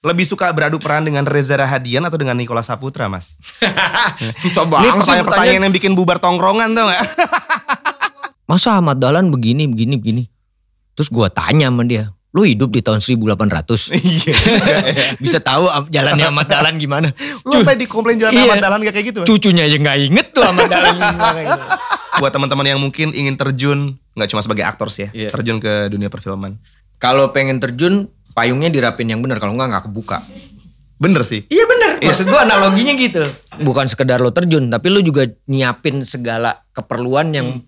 Lebih suka beradu peran dengan Reza Rahadian atau dengan Nicholas Saputra, Mas? Susah Ini banget sih pertanyaan yang bikin bubar tongkrongan tau gak? Masa Ahmad Dahlan begini. Terus gue tanya sama dia, lu hidup di tahun 1800? Iya juga ya. Bisa tahu jalannya Ahmad Dahlan gimana? Lu sampai dikomplain jalan Ahmad Dahlan gak kayak gitu? Cucunya aja gak inget tuh Ahmad Dahlan gimana gitu. Buat teman-teman yang mungkin ingin terjun, gak cuma sebagai aktor sih ya, terjun ke dunia perfilman. Kalau pengen terjun, payungnya dirapin yang benar, kalau enggak kebuka. Bener sih. Iya bener, maksud gue analoginya gitu. Bukan sekedar lo terjun, tapi lo juga nyiapin segala keperluan yang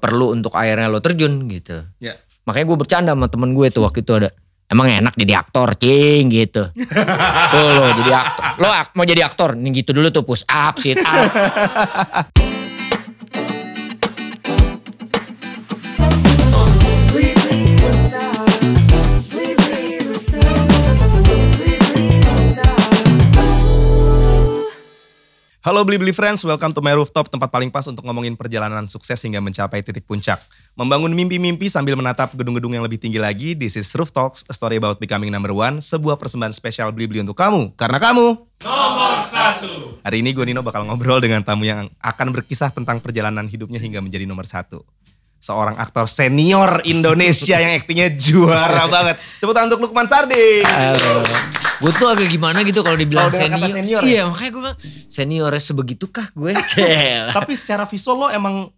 perlu untuk akhirnya lo terjun gitu. Ya. Makanya gue bercanda sama temen gue tuh waktu itu ada. Emang enak jadi aktor cing gitu. Tuh lo jadi aktor. Lo mau jadi aktor, nih gitu dulu tuh push up, sit up. Halo Blibli Friends, welcome to my rooftop, tempat paling pas untuk ngomongin perjalanan sukses hingga mencapai titik puncak. Membangun mimpi-mimpi sambil menatap gedung-gedung yang lebih tinggi lagi. This is Roof Talks, a story about becoming number one. Sebuah persembahan spesial Blibli untuk kamu, karena kamu nomor 1. Hari ini gue Nino bakal ngobrol dengan tamu yang akan berkisah tentang perjalanan hidupnya hingga menjadi nomor 1. Seorang aktor senior Indonesia yang aktingnya juara banget. Tepuk tangan untuk Lukman Sardi. Halo. Gue tuh agak gimana gitu kalau dibilang senior. Iya, makanya gue bilang seniornya sebegitukah gue? Tapi secara visual lo emang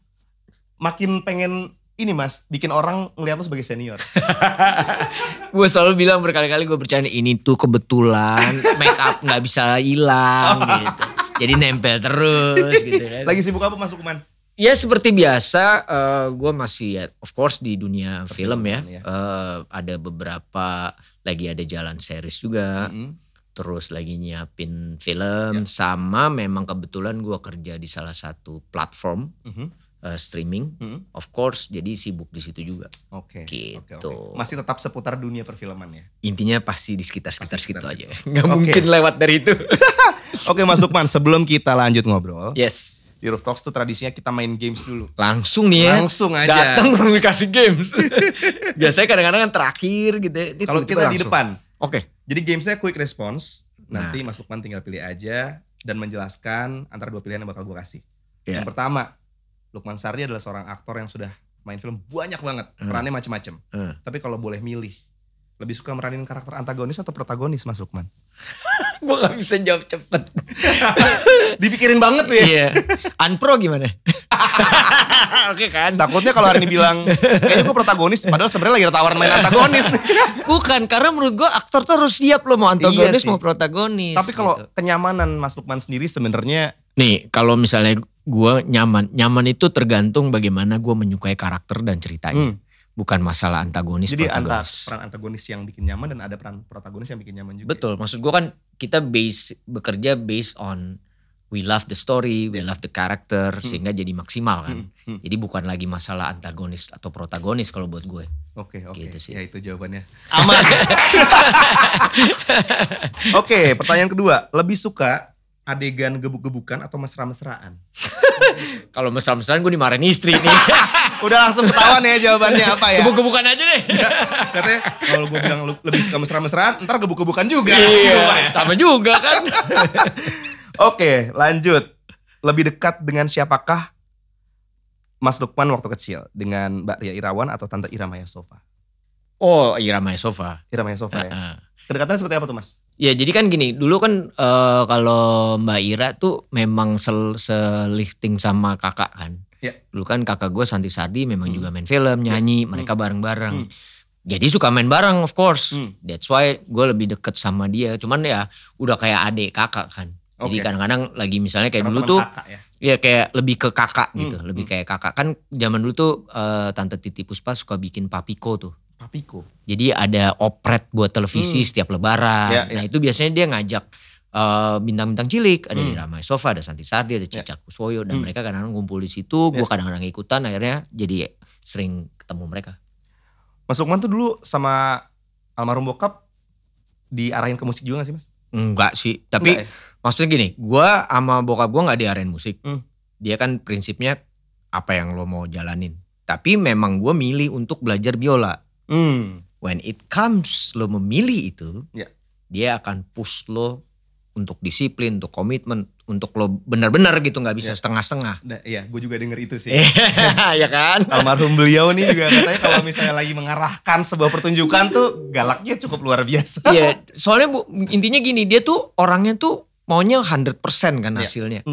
makin pengen ini Mas, bikin orang ngeliat lo sebagai senior. Gue selalu bilang berkali-kali gue bercanda, ini tuh kebetulan make up gak bisa hilang gitu. Jadi nempel terus gitu kan. Lagi sibuk apa Mas Lukman? Ya seperti biasa, gue masih ya, of course di dunia film ya. Ada beberapa, lagi ada jalan series juga. Terus lagi nyiapin film. Sama memang kebetulan gue kerja di salah satu platform streaming. Of course jadi sibuk di situ juga. Oke. Gitu. Masih tetap seputar dunia perfilman ya? Intinya pasti di sekitar situ aja. Gak mungkin lewat dari itu. Oke Mas Lukman, sebelum kita lanjut ngobrol. Yes. Di Roof Talks tuh tradisinya kita main games dulu. Langsung nih ya. Langsung aja. Datang langsung dikasih games. Biasanya kadang-kadang kan terakhir gitu. Kalau kita di depan. Oke. Jadi gamesnya quick response. Nanti Mas Lukman tinggal pilih aja. Dan menjelaskan antara dua pilihan yang bakal gue kasih. Yang pertama, Lukman Sardi adalah seorang aktor yang sudah main film banyak banget. Perannya macem-macem. Tapi kalau boleh milih, lebih suka meranin karakter antagonis atau protagonis Mas Lukman? Gue gak bisa jawab cepet. Dipikirin banget tuh ya. Iya. Unpro gimana? Oke kan. Takutnya kalau hari ini bilang kayaknya gue protagonis, padahal sebenarnya lagi ada tawaran main antagonis. Bukan, karena menurut gue aktor tuh harus siap loh, mau antagonis mau protagonis. Tapi kalau gitu. Kenyamanan Mas Lukman sendiri sebenarnya, nih kalau misalnya gue nyaman itu tergantung bagaimana gue menyukai karakter dan ceritanya. Bukan masalah antagonis. Jadi protagonis. peran antagonis yang bikin nyaman dan ada peran protagonis yang bikin nyaman juga. Betul, maksud gue kan kita bekerja based on we love the story, we love the character, sehingga jadi maksimal kan. Jadi bukan lagi masalah antagonis atau protagonis kalau buat gue. Oke. Gitu sih. Ya itu jawabannya. Aman. Oke, pertanyaan kedua. Lebih suka adegan gebuk-gebukan atau mesra-mesraan? Kalau mesra-mesraan gue dimarahin istri nih. Udah langsung ketahuan ya jawabannya apa ya. Gebuk-gebukan aja deh. Katanya kalau gue bilang lebih suka mesra-mesraan, ntar gebuk-gebukan juga. Iya, sama juga kan. Oke, lanjut. Lebih dekat dengan siapakah Mas Lukman waktu kecil? Dengan Mbak Ria Irawan atau Tante Ira Mayasova? Oh, Ira Mayasova. Ira Mayasova ya. Kedekatannya seperti apa tuh Mas? Ya jadi kan gini, dulu kan kalau Mbak Ira tuh memang selifting sama kakak kan. Dulu kan kakak gue Santi Sardi memang juga main film, nyanyi, mereka bareng-bareng. Jadi suka main bareng of course. That's why gue lebih deket sama dia. Cuman ya udah kayak adik kakak kan. Jadi kadang-kadang lagi misalnya kayak dulu tuh. Ya kayak lebih ke kakak gitu. Lebih kayak kakak. Kan zaman dulu tuh Tante Titi Puspa suka bikin Papiko tuh. Papiko. Jadi ada operet buat televisi setiap lebaran. Nah itu biasanya dia ngajak bintang-bintang cilik, ada Ira Mayasova, ada Santi Sardi, ada Cicak Kuswoyo, dan mereka kadang-kadang ngumpul di situ. Gue kadang-kadang ikutan, akhirnya jadi sering ketemu mereka. Mas Lukman tuh dulu sama almarhum bokap diarahin ke musik juga gak sih Mas? Enggak sih, tapi maksudnya gini, gue sama bokap gue gak diarahin musik. Dia kan prinsipnya apa yang lo mau jalanin. Tapi memang gue milih untuk belajar biola. When it comes lo memilih itu, dia akan push lo untuk disiplin, untuk komitmen, untuk lo benar-benar gitu, nggak bisa setengah-setengah. Iya, gue juga denger itu sih. Ya kan? Almarhum beliau nih juga katanya kalau misalnya lagi mengarahkan sebuah pertunjukan tuh galaknya cukup luar biasa. Iya, soalnya intinya gini, dia tuh orangnya tuh maunya 100% kan hasilnya.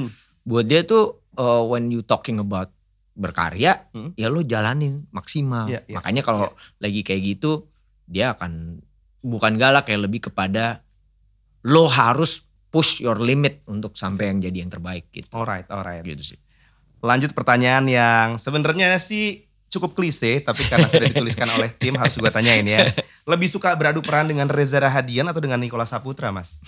Buat dia tuh when you talking about berkarya, ya lo jalanin maksimal. Makanya kalau lagi kayak gitu, dia akan bukan galak ya, lebih kepada lo harus push your limit untuk sampai yang jadi yang terbaik gitu. Alright. Gitu sih. Lanjut pertanyaan yang sebenarnya sih cukup klise, tapi karena sudah dituliskan oleh tim harus gue tanyain ya. Lebih suka beradu peran dengan Reza Rahadian atau dengan Nicholas Saputra, Mas?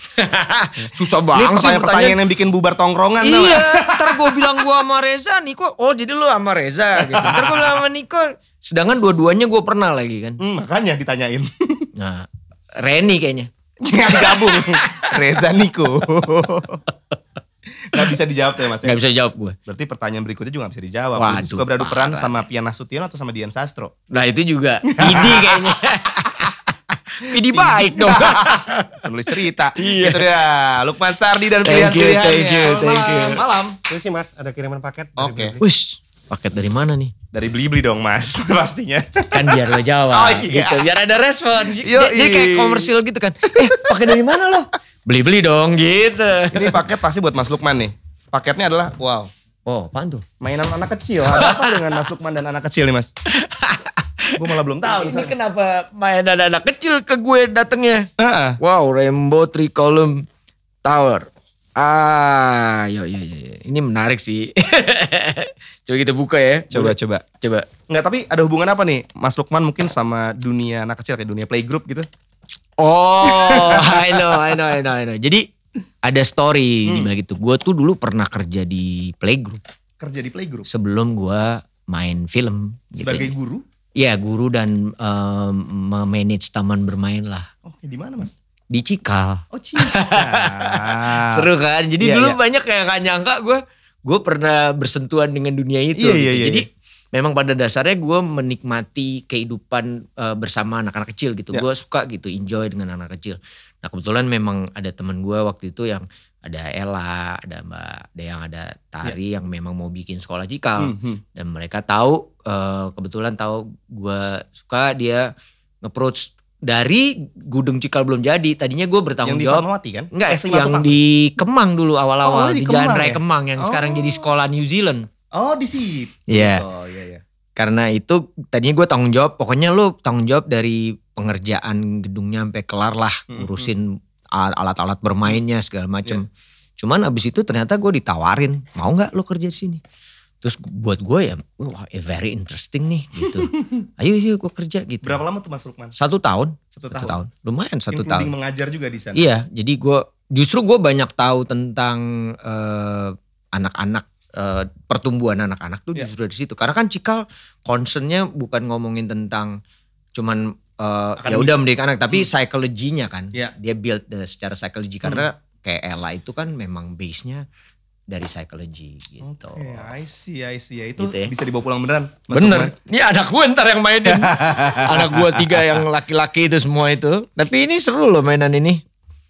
Susah banget sih pertanyaan yang bikin bubar tongkrongan. Iya, ntar gue bilang gue sama Reza, Niko, oh jadi lu sama Reza gitu. Ntar gue bilang sama Niko, sedangkan dua-duanya gue pernah lagi kan. Makanya ditanyain. Nah, Reni kayaknya. Nggak digabung. Reza Niko. Gak bisa dijawab ya Mas ya? Gak bisa jawab gue. Berarti pertanyaan berikutnya juga gak bisa dijawab. Waduh, suka beradu peran sama Pian Nasution atau sama Dian Sastro? Nah itu juga Pidi kayaknya. Pidi baik dong. Penulis cerita. Iya. Itu dia Lukman Sardi dan pilihan-pilihannya. Thank you. Malam. Itu sih Mas, ada kiriman paket. Oke. Wish, paket dari mana nih? Dari Blibli dong Mas, pastinya. Kan biar lo jawab. Oh, iya. Gitu, biar ada respon. Yoi. Jadi kayak komersil gitu kan. Paket dari mana lo? Beli-beli dong gitu. Ini paket pasti buat Mas Lukman nih. Paketnya adalah, wow. Oh, apaan tuh? Mainan anak kecil. Ada apa dengan Mas Lukman dan anak kecil nih Mas? Gue malah belum tahu. Ini kenapa mainan anak kecil ke gue datengnya? Wow, Rainbow Three Column Tower. Yo. Ini menarik sih. Coba kita buka ya. Coba. Enggak, tapi ada hubungan apa nih Mas Lukman mungkin sama dunia anak kecil kayak dunia playgroup gitu? Oh, I know. Jadi ada story di balik itu. Gue tuh dulu pernah kerja di playgroup. Kerja di playgroup? Sebelum gue main film. Sebagai gitu. Guru? Iya, guru dan memanage taman bermain lah. Oh, di mana Mas? Di Cikal. Oh, Cikal. Seru kan? Jadi dulu banyak kayak gak nyangka gue pernah bersentuhan dengan dunia itu. Jadi memang pada dasarnya gue menikmati kehidupan bersama anak-anak kecil gitu. Gue suka gitu, enjoy dengan anak kecil. Nah kebetulan memang ada teman gue waktu itu yang ada Ella, ada Mbak Deyang, ada Tari yang memang mau bikin sekolah Cikal. Dan mereka tahu, kebetulan tahu gue suka, dia nge-approach dari Gudang Cikal belum jadi. Tadinya gue bertanggung jawab. Yang di Fatmawati kan? Enggak, yang di Kemang dulu awal-awal. Di Jalan Raya ya? Kemang yang sekarang jadi sekolah New Zealand. Oh di situ. Iya. Oh iya. Karena itu tadinya gue tanggung jawab. Pokoknya lo tanggung jawab dari pengerjaan gedungnya sampai kelar lah. Ngurusin alat-alat bermainnya segala macem. Cuman abis itu ternyata gue ditawarin. Mau gak lo kerja di sini? Terus buat gue ya, wah very interesting nih gitu. Ayo gue kerja gitu. Berapa lama tuh Mas Lukman? 1 tahun. 1 tahun. Lumayan 1 tahun. Mengajar juga di sana. Iya, jadi justru gue banyak tahu tentang anak-anak, pertumbuhan anak-anak tuh justru dari situ. Karena kan Cikal concernnya bukan ngomongin tentang cuman ya udah mendidik anak, tapi psikologinya kan. Dia build secara psikologi karena kayak Ella itu kan memang base-nya dari psikologi gitu. Oke, I see. Ya, itu gitu ya. bisa dibawa pulang beneran. Bener. Ini anak gue ntar yang mainin. Anak gue 3 yang laki-laki itu semua itu. Tapi ini seru loh mainan ini.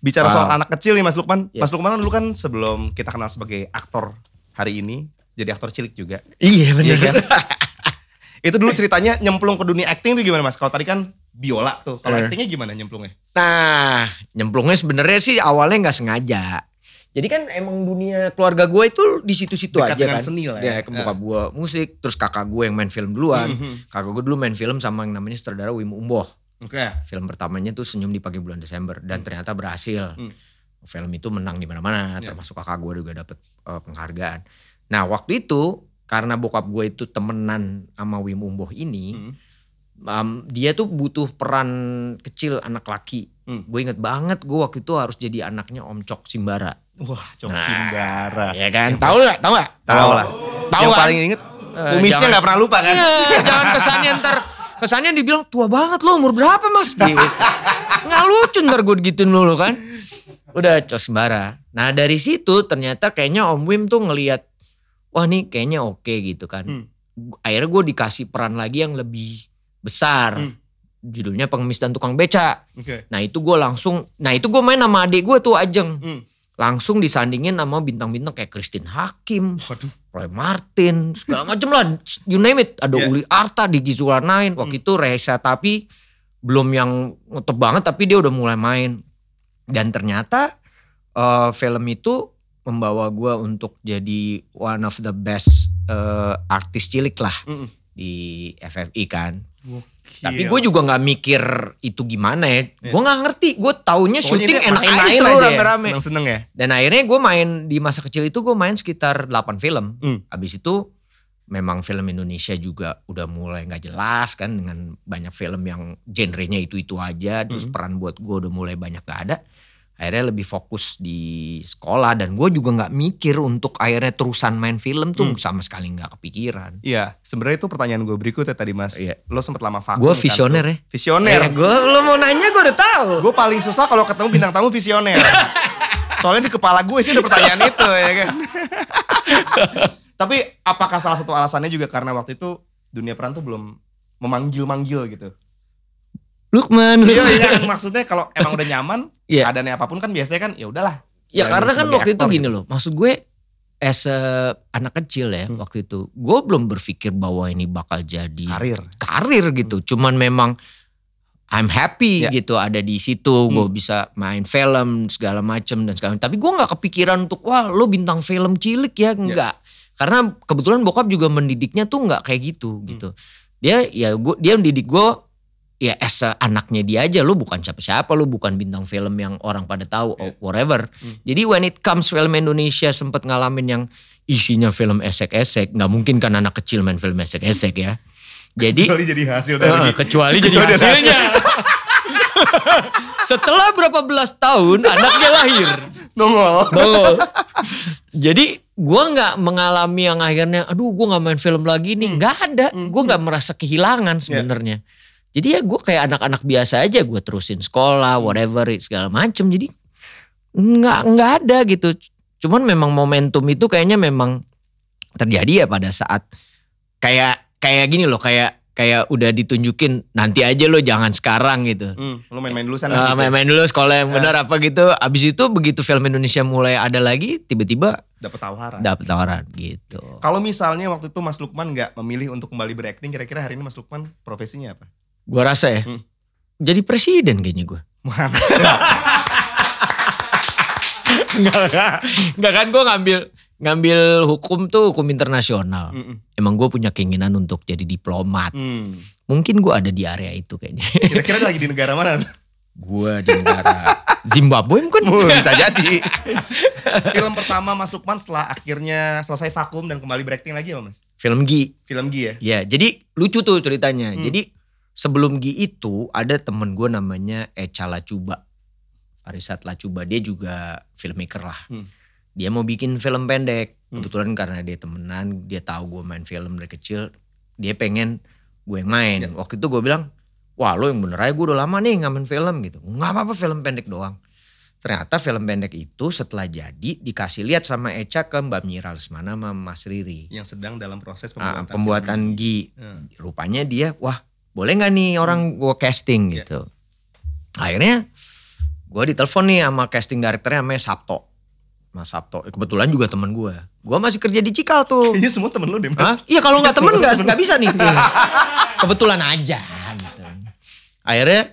Bicara soal anak kecil nih Mas Lukman. Yes. Mas Lukman dulu kan sebelum kita kenal sebagai aktor hari ini, jadi aktor cilik juga. Iya bener. Iya kan? Itu dulu ceritanya nyemplung ke dunia acting tuh gimana Mas? Kalau tadi kan biola tuh. Kalau actingnya gimana nyemplungnya? Nah, nyemplungnya sebenarnya sih awalnya nggak sengaja. Jadi kan emang dunia keluarga gue itu di situ-situ aja dengan kan. Seni lah ya. Bokap gue musik, terus kakak gue yang main film duluan. Kakak gue dulu main film sama yang namanya sutradara Wim Umboh. Oke. Film pertamanya tuh Senyum di Pagi Bulan Desember dan ternyata berhasil. Film itu menang di mana-mana, termasuk kakak gue juga dapet penghargaan. Nah waktu itu karena bokap gue itu temenan sama Wim Umboh ini, dia tuh butuh peran kecil anak laki. Gue inget banget gue waktu itu harus jadi anaknya Om Cok Simbara. Wah, Cok Simbara. Ya kan, tahu nggak? Tahu lah. Yang kan? paling inget kumisnya nggak pernah lupa kan? Iya, jangan kesannya dibilang tua banget lo, umur berapa Mas? Gitu. Nggak lucu ntar gue gituin dulu kan. Udah Cok Simbara. Nah dari situ ternyata kayaknya Om Wim tuh ngelihat, wah nih kayaknya oke gitu kan. Akhirnya gue dikasih peran lagi yang lebih besar. judulnya Pengemis dan Tukang Beca. Nah itu gue main sama adik gue tuh Ajeng. Langsung disandingin sama bintang-bintang kayak Christine Hakim, Roy Martin, segala macem lah, you name it. Ada Uli Arta, Diki Zulkarnain, waktu itu Reza tapi belum yang ngetop banget tapi dia udah mulai main. Dan ternyata film itu membawa gue untuk jadi one of the best artis cilik lah di FFI kan. Tapi gue juga gak mikir itu gimana ya. Gue gak ngerti. Gue taunya syuting enak aja seru rame-rame. Seneng-seneng ya. Dan akhirnya gue main di masa kecil itu gue main sekitar 8 film. Abis itu memang film Indonesia juga udah mulai gak jelas kan. Dengan banyak film yang genrenya itu-itu aja. Terus peran buat gue udah mulai banyak gak ada. Akhirnya lebih fokus di sekolah. Dan gue juga gak mikir untuk akhirnya terusan main film tuh sama sekali gak kepikiran. Iya, sebenarnya itu pertanyaan gue berikutnya tadi Mas. Iya. Lo sempet lama vakum. Gue visioner kan, ya. Visioner. Lo mau nanya gue udah tahu. Gue paling susah kalau ketemu bintang tamu visioner. Soalnya di kepala gue sih ada pertanyaan itu ya kan. Tapi apakah salah satu alasannya juga karena waktu itu dunia peran tuh belum memanggil-manggil gitu? Lukman. Iya, maksudnya kalau emang udah nyaman, keadaannya apapun kan biasanya kan ya udahlah. Ya karena kan waktu itu gini loh, maksud gue as a anak kecil ya waktu itu, gue belum berpikir bahwa ini bakal jadi karir gitu. Cuman memang I'm happy gitu ada di situ, gue bisa main film segala macem dan segala macem. Tapi gue nggak kepikiran untuk wah lo bintang film cilik ya, enggak. Karena kebetulan bokap juga mendidiknya tuh nggak kayak gitu. Dia mendidik gue. Ya as anaknya dia aja, lu bukan siapa-siapa, lu bukan bintang film yang orang pada tahu or whatever. Jadi when it comes film Indonesia sempat ngalamin yang isinya film esek-esek, nggak mungkin kan anak kecil main film esek-esek ya. Jadi kecuali jadi hasil dari kecuali jadi hasilnya. Setelah berapa belas tahun anaknya lahir. Nongol. Jadi gue nggak mengalami yang akhirnya, aduh gue nggak main film lagi nih, nggak ada. Gue nggak merasa kehilangan sebenarnya. Jadi ya gue kayak anak-anak biasa aja, gue terusin sekolah, whatever, segala macem. Jadi nggak ada gitu. Cuman memang momentum itu kayaknya memang terjadi ya pada saat kayak gini loh, kayak udah ditunjukin nanti aja lo jangan sekarang gitu. Lo main-main dulu sana. Main-main dulu sekolah yang benar apa gitu. Abis itu begitu film Indonesia mulai ada lagi, tiba-tiba dapat tawaran gitu. Kalau misalnya waktu itu Mas Lukman nggak memilih untuk kembali berakting, kira-kira hari ini Mas Lukman profesinya apa? Gue rasa ya, jadi presiden kayaknya gue. Enggak kan gue ngambil hukum tuh hukum internasional. Emang gue punya keinginan untuk jadi diplomat. Mungkin gue ada di area itu kayaknya. Kira-kira lagi di negara mana? Gue di negara Zimbabwe mungkin. Bisa jadi. Film pertama Mas Lukman setelah akhirnya selesai vakum dan kembali berakting lagi apa Mas? Film Gi ya? Iya, jadi lucu tuh ceritanya. Jadi sebelum Gi itu ada temen gue namanya Echa Lacuba. Farisat Lacuba, dia juga filmmaker lah. Dia mau bikin film pendek. Kebetulan karena dia temenan, dia tahu gue main film dari kecil. Dia pengen gue yang main. Waktu itu gue bilang, wah lo yang bener aja, gue udah lama nih gak main film gitu. Gak apa-apa, film pendek doang. Ternyata film pendek itu setelah jadi dikasih lihat sama Echa ke Mbak Mira Lesmana sama Mas Riri. Yang sedang dalam proses pembuatan Gi. Rupanya dia, wah boleh gak nih orang gue casting gitu. Akhirnya gue ditelepon nih sama casting directornya namanya Sabto. Mas Sabto, kebetulan juga temen gue. Gue masih kerja di Cikal tuh. Kayaknya semua temen lu deh Mas. Iya kalau gak temen gak bisa nya Kebetulan aja gitu. Akhirnya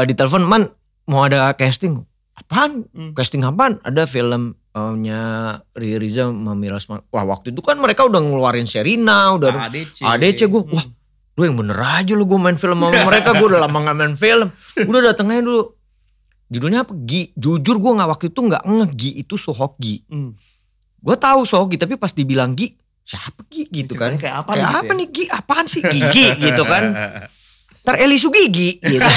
ditelepon, Man mau ada casting. Apaan? Casting apaan? Ada filmnya Riri Riza sama Mira Lesmana. Wah waktu itu kan mereka udah ngeluarin Sherina, udah ADC gue. Wah lu yang bener aja lu, gue main film sama mereka, gue udah lama gak main film. Udah dateng aja dulu. Judulnya apa? Gi. Jujur gue waktu itu gak ngeh Gi itu Sohokgi. Gue tahu Sohokgi, tapi pas dibilang Gi, siapa Gi gitu kan. Kayak apa nih Gi? Apaan sih Gigi gitu kan. Ntar Eli Sugigi gitu.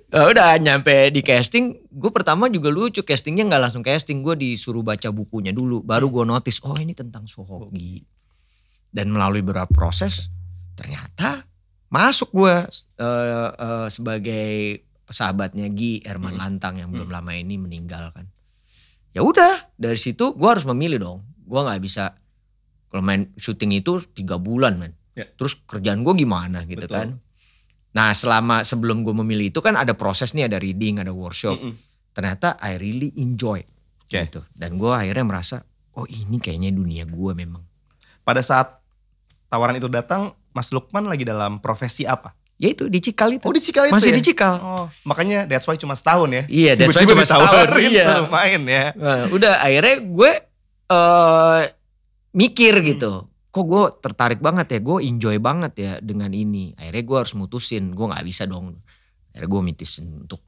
Nah, udah nyampe di casting, gue pertama juga lucu, castingnya gak langsung casting. Gue disuruh baca bukunya dulu, baru gue notice, oh ini tentang Sohokgi. Dan melalui beberapa proses, ternyata masuk gue sebagai sahabatnya Gi, Herman Lantang yang belum lama ini meninggal kan. Ya udah, dari situ gue harus memilih dong. Gue nggak bisa kalau main syuting itu 3 bulan men. Terus kerjaan gue gimana gitu kan. Nah sebelum gue memilih itu kan ada proses nih, ada reading, ada workshop. Ternyata I really enjoy gitu. Dan gue akhirnya merasa, oh ini kayaknya dunia gue memang. Pada saat tawaran itu datang, Mas Lukman lagi dalam profesi apa? Ya itu di Cikal itu. Oh di Cikal itu masih ya? di Cikal. Oh, makanya that's why cuma setahun ya? Iya that's why cuma setahun. Iya. Suruh main ya. Nah, udah akhirnya gue mikir gitu. Kok gue tertarik banget ya, gue enjoy banget ya dengan ini. Akhirnya gue harus mutusin, gue gak bisa dong. Akhirnya gue mutusin untuk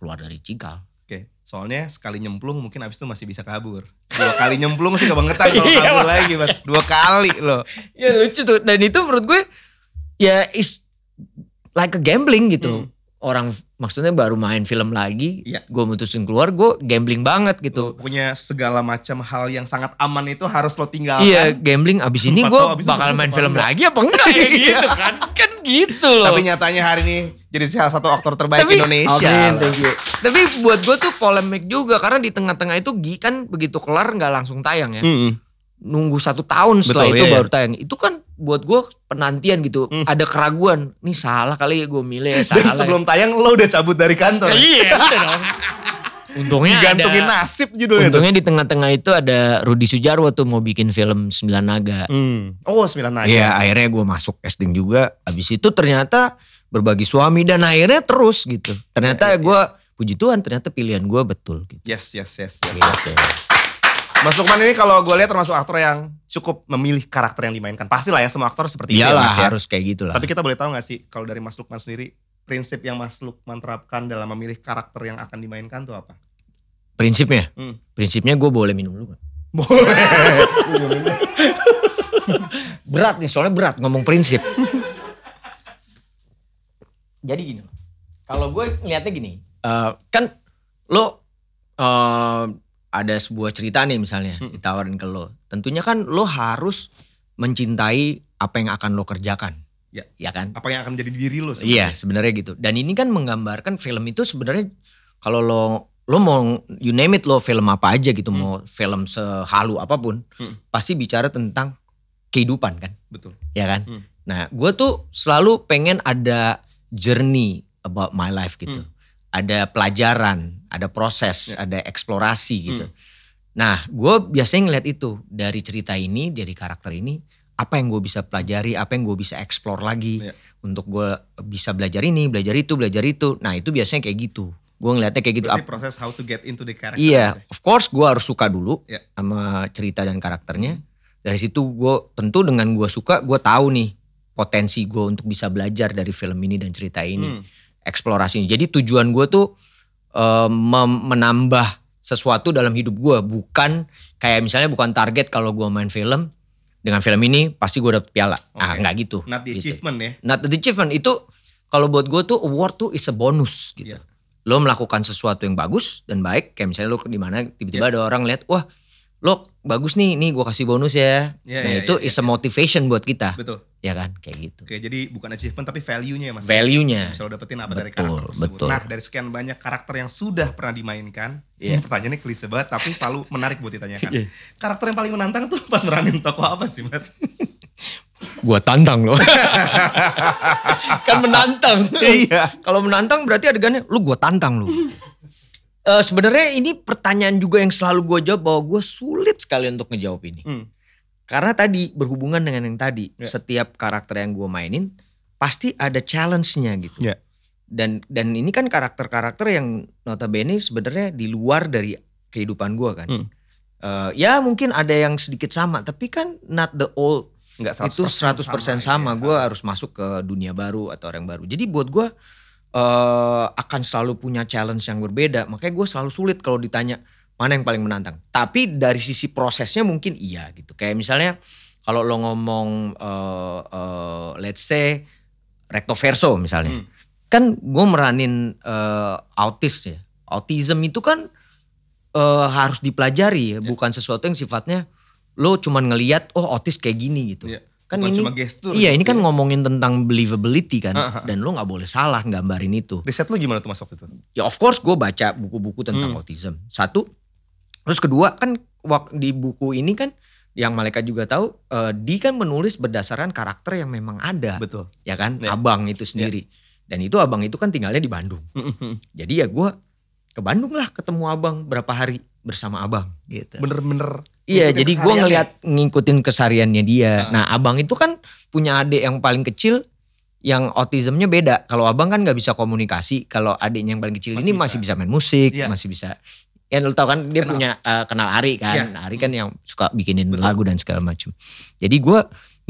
keluar dari Cikal. Oke, soalnya sekali nyemplung mungkin abis itu masih bisa kabur. 2 kali nyemplung sih kebangetan kalau kabur lagi Mas. 2 kali loh. Ya lucu tuh, dan itu menurut gue ya is like a gambling gitu. Orang maksudnya baru main film lagi, gue mutusin keluar, gue gambling banget gitu. Lo punya segala macam hal yang sangat aman itu harus lo tinggalkan. Iya gambling, abis ini gue bakal main film lagi apa enggak ya gitu kan. Kan gitu loh. Tapi nyatanya hari ini jadi salah satu aktor terbaik Indonesia. Tapi buat gue tuh polemik juga, karena di tengah-tengah itu kan begitu kelar gak langsung tayang ya. Nunggu 1 tahun setelah itu baru tayang. Itu kan buat gue penantian gitu. Ada keraguan. Nih salah kali ya gue milih ya, salah. Dan sebelum tayang lo udah cabut dari kantor. Iya udah dong. Untungnya digantungin nasib judulnya. Untungnya di tengah-tengah itu ada Rudi Sudjarwo tuh mau bikin film 9 Naga. Oh 9 Naga. Iya akhirnya gue masuk casting juga. Habis itu ternyata Berbagi Suami dan akhirnya terus gitu. Ternyata gue puji Tuhan ternyata pilihan gue betul gitu. Yes. Gitu. Mas Lukman ini kalau gue lihat termasuk aktor yang cukup memilih karakter yang dimainkan. Pastilah ya semua aktor seperti itu ya Mas ya. Harus kayak gitu lah. Tapi kita boleh tahu gak sih kalau dari Mas Lukman sendiri, prinsip yang Mas Lukman terapkan dalam memilih karakter yang akan dimainkan tuh apa? Prinsipnya? Prinsipnya gue boleh minum dulu gak? Boleh. Berat nih, soalnya berat ngomong prinsip. Jadi gini, kalau gue ngeliatnya gini, kan lo ada sebuah cerita nih misalnya ditawarin ke lo. Tentunya kan lo harus mencintai apa yang akan lo kerjakan. Ya kan? Apa yang akan jadi diri lo sebenarnya. Iya sebenarnya gitu. Dan ini kan menggambarkan film itu sebenarnya kalau lo mau you name it, lo film apa aja gitu. Mau film sehalu apapun. Pasti bicara tentang kehidupan kan. Betul. Ya kan? Nah gue tuh selalu pengen ada journey about my life gitu. Ada pelajaran, ada proses, ada eksplorasi gitu. Nah gue biasanya ngeliat itu dari cerita ini, dari karakter ini. Apa yang gue bisa pelajari, apa yang gue bisa explore lagi. Untuk gue bisa belajar ini, belajar itu. Nah itu biasanya kayak gitu. Gue ngeliatnya kayak gitu. Berarti proses how to get into the character. Iya, of course gue harus suka dulu sama cerita dan karakternya. Dari situ gue tentu dengan gue suka, gue tahu nih potensi gue untuk bisa belajar dari film ini dan cerita ini. Eksplorasi ini. Jadi tujuan gue tuh menambah sesuatu dalam hidup gue. Bukan kayak misalnya bukan target kalau gue main film. Dengan film ini pasti gue dapet piala. Nah gak gitu. Not the achievement ya. Not the achievement. Itu kalau buat gue tuh award tuh is a bonus gitu. Lo melakukan sesuatu yang bagus dan baik. Kayak misalnya lo dimana tiba-tiba ada orang lihat. Wah lo bagus nih gue kasih bonus ya. Nah itu is a motivation buat kita. Betul. Ya kan kayak gitu. Oke jadi bukan achievement tapi value-nya ya Mas. Value-nya. Bisa lo dapetin apa dari karakter tersebut. Nah dari sekian banyak karakter yang sudah pernah dimainkan. Ini pertanyaannya klise banget tapi selalu menarik buat ditanyakan. Karakter yang paling menantang tuh pas meranin tokoh apa sih Mas? Gua tantang loh. Kan menantang. Iya. Kalau menantang berarti adegannya lu gua tantang lu. Sebenarnya ini pertanyaan juga yang selalu gue jawab bahwa gue sulit sekali untuk ngejawab ini. Karena tadi berhubungan dengan yang tadi. Setiap karakter yang gue mainin pasti ada challenge-nya gitu. Dan ini kan karakter-karakter yang notabene sebenarnya di luar dari kehidupan gue kan. Ya mungkin ada yang sedikit sama. Tapi kan not the old. Nggak 100% itu 100% sama. Gue harus masuk ke dunia baru atau orang baru. Jadi buat gue akan selalu punya challenge yang berbeda. Makanya gue selalu sulit kalau ditanya mana yang paling menantang. Tapi dari sisi prosesnya mungkin iya gitu. Kayak misalnya kalau lo ngomong let's say recto verso misalnya. Kan gue meranin autis ya. Autism itu kan harus dipelajari ya. Bukan sesuatu yang sifatnya lo cuman ngelihat oh autis kayak gini gitu. Kan bukan ini cuma gestur. Iya ini kan ngomongin tentang believability kan. Dan lo gak boleh salah gambarin itu. Riset lo gimana tuh Mas waktu itu? Ya of course gue baca buku-buku tentang autism. Satu. Terus kedua kan di buku ini kan yang malaikat juga tahu, Di kan menulis berdasarkan karakter yang memang ada. Betul. Ya kan, abang itu sendiri. Dan itu abang itu kan tinggalnya di Bandung. Jadi ya gue ke Bandung lah ketemu abang berapa hari bersama abang gitu. Bener-bener. Iya, jadi gue ngikutin kesehariannya dia. Nah abang itu kan punya adik yang paling kecil yang autismnya beda. Kalau abang kan gak bisa komunikasi. Kalau adiknya yang paling kecil ini masih bisa main musik, masih bisa. Ya lu tau kan dia punya kenal Ari kan. Ari kan yang suka bikinin lagu dan segala macam. Jadi gue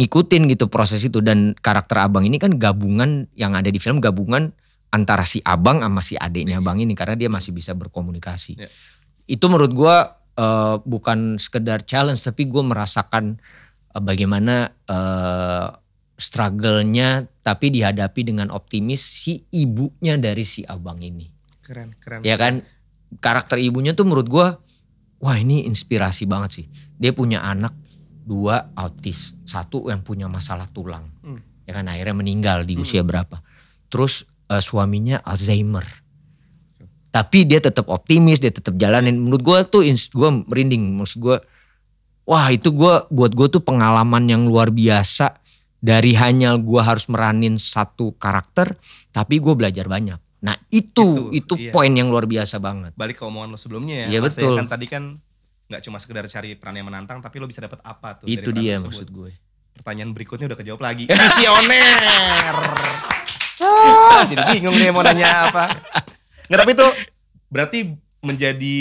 ngikutin gitu proses itu. Dan karakter abang ini kan gabungan yang ada di film, gabungan antara si abang sama si adiknya abang ini. Karena dia masih bisa berkomunikasi. Itu menurut gue bukan sekedar challenge, tapi gue merasakan bagaimana struggle-nya tapi dihadapi dengan optimis si ibunya dari si abang ini. Keren. Ya kan, karakter ibunya tuh menurut gue, wah ini inspirasi banget sih. Dia punya anak 2 autis, 1 yang punya masalah tulang. Ya kan akhirnya meninggal di usia berapa. Terus suaminya Alzheimer. Tapi dia tetap optimis, dia tetap jalanin. Menurut gue tuh gue merinding. Maksud gue, wah itu buat gue tuh pengalaman yang luar biasa. Dari hanya gue harus meranin satu karakter, tapi gue belajar banyak. Nah itu poin yang luar biasa banget. Balik ke omongan lo sebelumnya ya. Iya betul. Kan tadi kan gak cuma sekedar cari peran yang menantang, tapi lo bisa dapat apa tuh itu dari dia tersebut. Maksud gue. Pertanyaan berikutnya udah kejawab lagi. Visioner. Jadi bingung nih mau nanya apa. Nggak, tapi itu berarti menjadi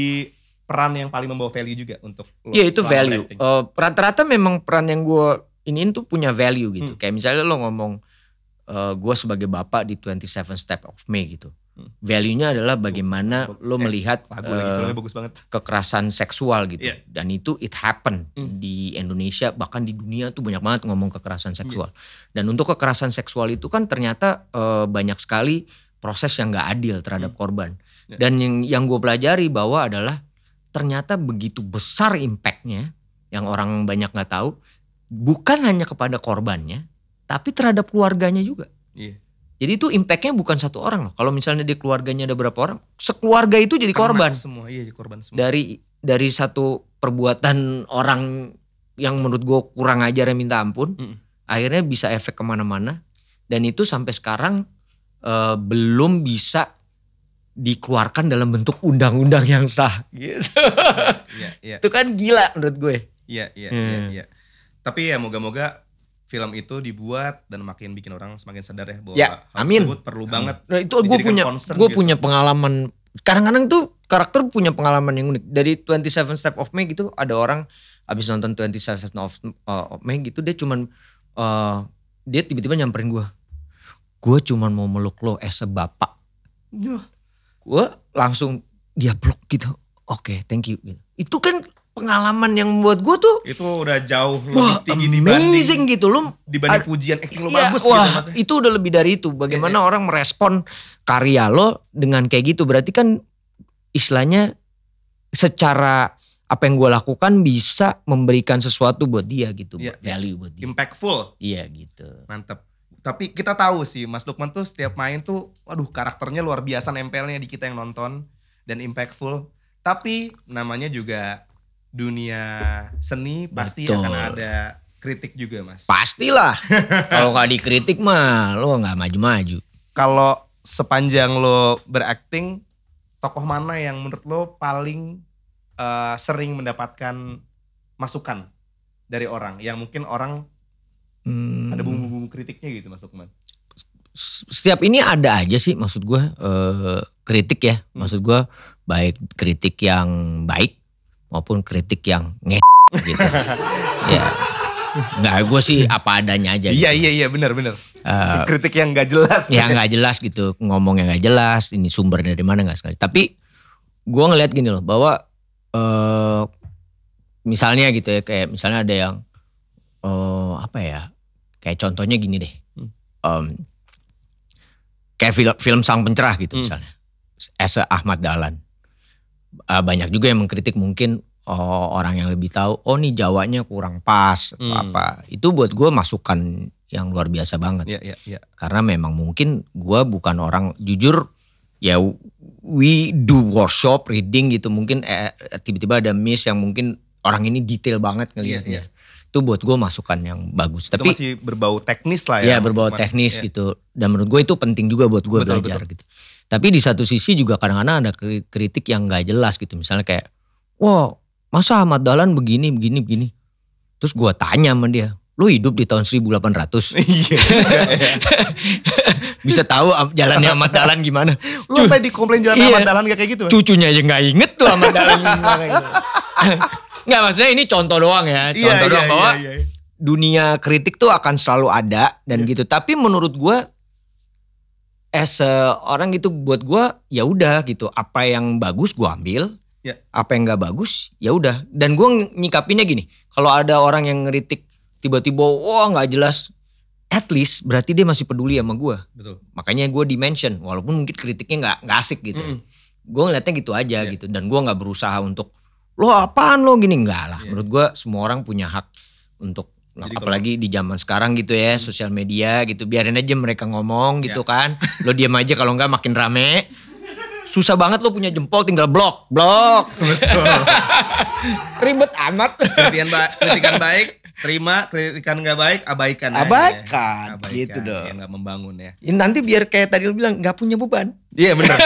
peran yang paling membawa value juga untuk lo. Iya itu value. Rata-rata memang peran yang gue iniin tuh punya value gitu. Kayak misalnya lo ngomong gue sebagai bapak di 27 Steps of May gitu. Value-nya adalah bagaimana lo melihat bagus banget. Kekerasan seksual gitu. Dan itu it happen di Indonesia, bahkan di dunia tuh banyak banget ngomong kekerasan seksual. Dan untuk kekerasan seksual itu kan ternyata banyak sekali proses yang gak adil terhadap korban. Dan yang gue pelajari bahwa adalah ternyata begitu besar impactnya yang orang banyak gak tahu. Bukan hanya kepada korbannya, tapi terhadap keluarganya juga. Jadi itu impactnya bukan satu orang loh. Kalau misalnya di keluarganya ada berapa orang, sekeluarga itu jadi korban. Semua, korban semua. Dari satu perbuatan orang yang menurut gue kurang ajar yang minta ampun, akhirnya bisa efek kemana-mana. Dan itu sampai sekarang belum bisa dikeluarkan dalam bentuk undang-undang yang sah. Gitu. Itu kan gila menurut gue. Iya. Tapi ya moga-moga film itu dibuat dan makin bikin orang semakin sadar ya bahwa hal tersebut perlu banget. Nah, itu gue punya pengalaman. Kadang-kadang tuh karakter punya pengalaman yang unik. Dari 27 Steps of May gitu ada orang abis nonton 27 of May gitu dia cuman dia tiba-tiba nyamperin gue. Gue cuman mau meluk lo as a bapak. Gue langsung dia blok gitu. Oke, thank you. Itu kan pengalaman yang buat gue tuh itu udah jauh lebih tinggi amazing gitu lo dibanding pujian acting lo bagus gitu mas. Itu udah lebih dari itu. Bagaimana orang merespon karya lo dengan kayak gitu, berarti kan istilahnya secara apa yang gue lakukan bisa memberikan sesuatu buat dia gitu, value buat dia. Impactful. Iya gitu. Mantep. Tapi kita tahu sih Mas Lukman tuh setiap main tuh waduh karakternya luar biasa nempelnya di kita yang nonton dan impactful. Tapi namanya juga dunia seni pasti akan ada kritik juga Mas. Pastilah. Kalau gak dikritik mah lo gak maju-maju. Kalau sepanjang lo berakting, tokoh mana yang menurut lo paling sering mendapatkan masukan dari orang? Yang mungkin orang ada bumbu-bumbu kritiknya gitu Mas Lukman. Setiap ini ada aja sih maksud gue kritik ya. Maksud gue baik kritik yang baik maupun kritik yang gitu. Ya. Enggak, gue sih apa adanya aja. Iya benar. Kritik yang gak jelas. Yang gak jelas gitu, ngomong yang gak jelas, ini sumber dari mana gak sekali. Tapi gue ngeliat gini loh, bahwa misalnya gitu ya, kayak misalnya ada yang apa ya, kayak contohnya gini deh. Kayak film Sang Pencerah gitu misalnya. Esa Ahmad Dahlan. Banyak juga yang mengkritik mungkin orang yang lebih tahu, oh nih Jawanya kurang pas atau apa. Itu buat gue masukan yang luar biasa banget. Iya. Karena memang mungkin gue bukan orang, jujur ya we do workshop, reading gitu. Mungkin tiba-tiba ada miss yang mungkin orang ini detail banget ngelihatnya. Itu buat gue masukan yang bagus. Itu tapi masih berbau teknis lah ya. Iya berbau teknis gitu. Dan menurut gue itu penting juga buat gue belajar gitu. Tapi di satu sisi juga kadang-kadang ada kritik yang gak jelas gitu. Misalnya kayak, wah masa Ahmad Dahlan begini. Terus gue tanya sama dia, lu hidup di tahun 1800? Iya. Bisa tahu jalannya Ahmad Dahlan gimana? Lu sampai dikomplain jalan Ahmad Dahlan gak kayak gitu? Cucunya aja gak inget tuh Ahmad Dahlan gimana gitu. Nggak, maksudnya ini contoh doang ya. Contoh doang bahwa dunia kritik tuh akan selalu ada dan gitu. Tapi menurut gue orang gitu, buat gue ya udah gitu. Apa yang bagus gue ambil, apa yang nggak bagus ya udah. Dan gue nyikapinnya gini, kalau ada orang yang ngeritik tiba-tiba wah nggak jelas, at least berarti dia masih peduli sama gue. Betul. Makanya gue di-mention walaupun mungkin kritiknya nggak asik gitu. Gue ngeliatnya gitu aja gitu. Dan gue nggak berusaha untuk lo apaan lo gini, enggak lah. Menurut gue semua orang punya hak untuk, apalagi di zaman sekarang gitu ya, sosial media gitu, biarin aja mereka ngomong gitu kan. Lo diam aja, kalau enggak makin rame. Susah banget lo punya jempol tinggal blok. Betul. Ribet amat. Kritikan baik terima, kritikan nggak baik abaikan gitu dong. Ya nggak membangun ya. Ini nanti biar kayak tadi lo bilang nggak punya beban. Iya benar.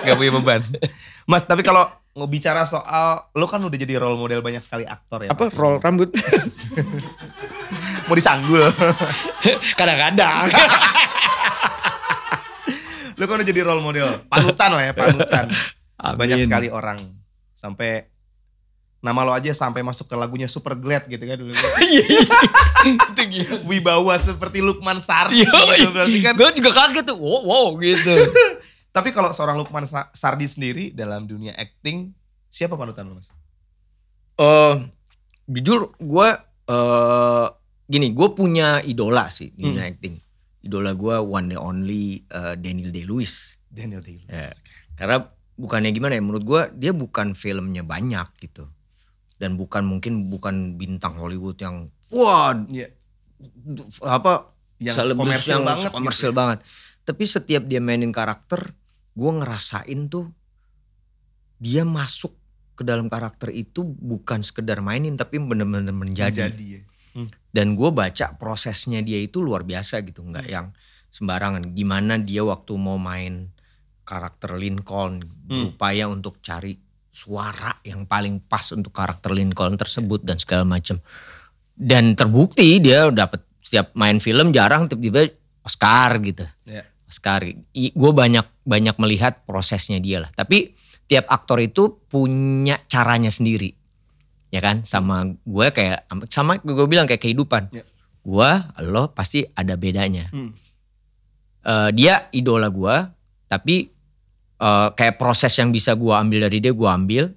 Nggak punya beban. Mas, tapi kalau bicara soal, lo kan udah jadi role model banyak sekali aktor ya. Apa roll rambut? Mau disanggul. Kadang-kadang. Lo kan udah jadi role model, panutan lah ya, panutan. Banyak sekali orang. Sampai nama lo aja sampai masuk ke lagunya Super Glad gitu kan dulu. Itu gila. Wibawa seperti Lukman Sardi gitu, berarti kan. Gue juga kaget tuh, wow gitu. Tapi kalau seorang Lukman Sardi sendiri dalam dunia acting, siapa panutan lo, Mas? Jujur gue gini, gue punya idola sih di dunia acting. Idola gue one and only Daniel Day-Lewis. Ya, karena bukannya gimana ya, menurut gue dia bukan filmnya banyak gitu. Dan bukan bintang Hollywood yang wah yang komersial banget. Tapi setiap dia mainin karakter, gue ngerasain tuh dia masuk ke dalam karakter itu bukan sekedar mainin tapi benar-benar menjadi. Dan gue baca prosesnya dia itu luar biasa gitu, nggak yang sembarangan. Gimana dia waktu mau main karakter Lincoln berupaya untuk cari suara yang paling pas untuk karakter Lincoln tersebut dan segala macam. Dan terbukti dia dapat setiap main film jarang tiba-tiba Oscar gitu. Oscar. Gue banyak melihat prosesnya dia lah. Tapi tiap aktor itu punya caranya sendiri. Ya kan? Sama gue kayak, sama gue bilang kayak kehidupan. Gue, lo pasti ada bedanya. Dia idola gue, tapi kayak proses yang bisa gue ambil dari dia gue ambil.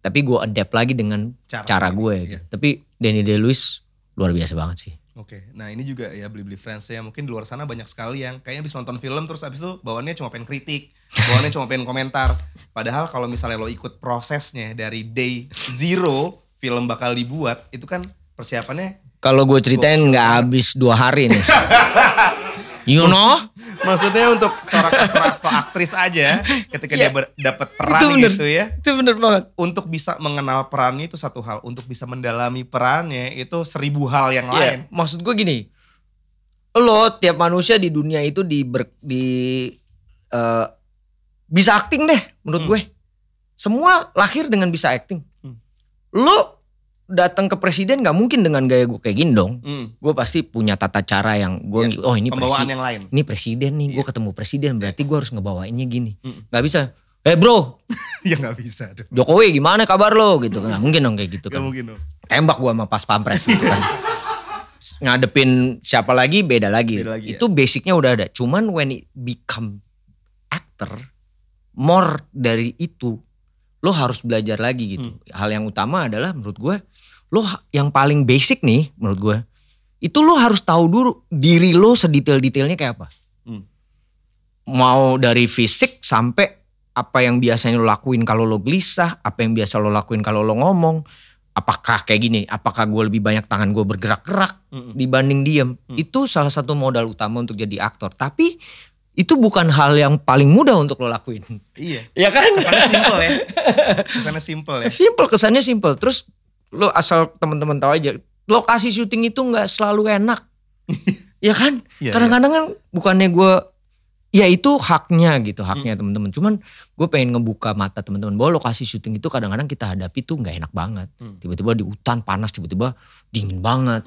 Tapi gue adapt lagi dengan cara gue. Gitu. Tapi Daniel Day-Lewis luar biasa banget sih. Oke, nah ini juga ya Beli-Beli Friends ya, mungkin di luar sana banyak sekali yang kayaknya habis nonton film terus habis itu bawaannya cuma pengen kritik, bawaannya cuma pengen komentar. Padahal kalau misalnya lo ikut prosesnya dari day zero film bakal dibuat, itu kan persiapannya. Kalau gue ceritain nggak habis 2 hari nih. You know? Maksudnya untuk seorang aktor atau aktris aja ketika dia dapat peran gitu ya. Itu bener banget. Untuk bisa mengenal perannya itu satu hal. Untuk bisa mendalami perannya itu 1000 hal yang lain. Maksud gue gini. Lo tiap manusia di dunia itu bisa acting deh menurut gue. Semua lahir dengan bisa acting. Lo datang ke presiden gak mungkin dengan gaya gue kayak gini dong. Gue pasti punya tata cara yang gue, oh ini pembawaan yang lain. Ini presiden nih, gue ketemu presiden berarti gue harus ngebawainnya gini. Gak bisa, bro. Ya gak bisa dong. Jokowi gimana kabar lo gitu. Gak mungkin dong kayak gitu kan. Gak mungkin dong. Tembak gue sama pas pampres gitu kan. Ngadepin siapa lagi beda lagi. Itu basicnya udah ada. Cuman when it become actor, more dari itu, lo harus belajar lagi gitu. Hal yang utama adalah menurut gue, lo yang paling basic nih menurut gue, itu lo harus tahu dulu diri lo sedetail-detailnya kayak apa. Mau dari fisik sampai apa yang biasanya lo lakuin kalau lo gelisah, apa yang biasa lo lakuin kalau lo ngomong. Apakah kayak gini, apakah gue lebih banyak tangan gue bergerak-gerak dibanding diem. Itu salah satu modal utama untuk jadi aktor. Tapi itu bukan hal yang paling mudah untuk lo lakuin. Iya. Ya kan? Kesannya simple ya. Kesannya simple. Terus lo asal teman-teman tahu aja, lokasi syuting itu nggak selalu enak. Ya kan? Iya, Kadang-kadang kan bukannya gue, ya itu haknya gitu, haknya teman-teman. Cuman gue pengen ngebuka mata teman-teman bahwa lokasi syuting itu kadang-kadang kita hadapi tuh nggak enak banget. Tiba-tiba di hutan panas, tiba-tiba dingin banget.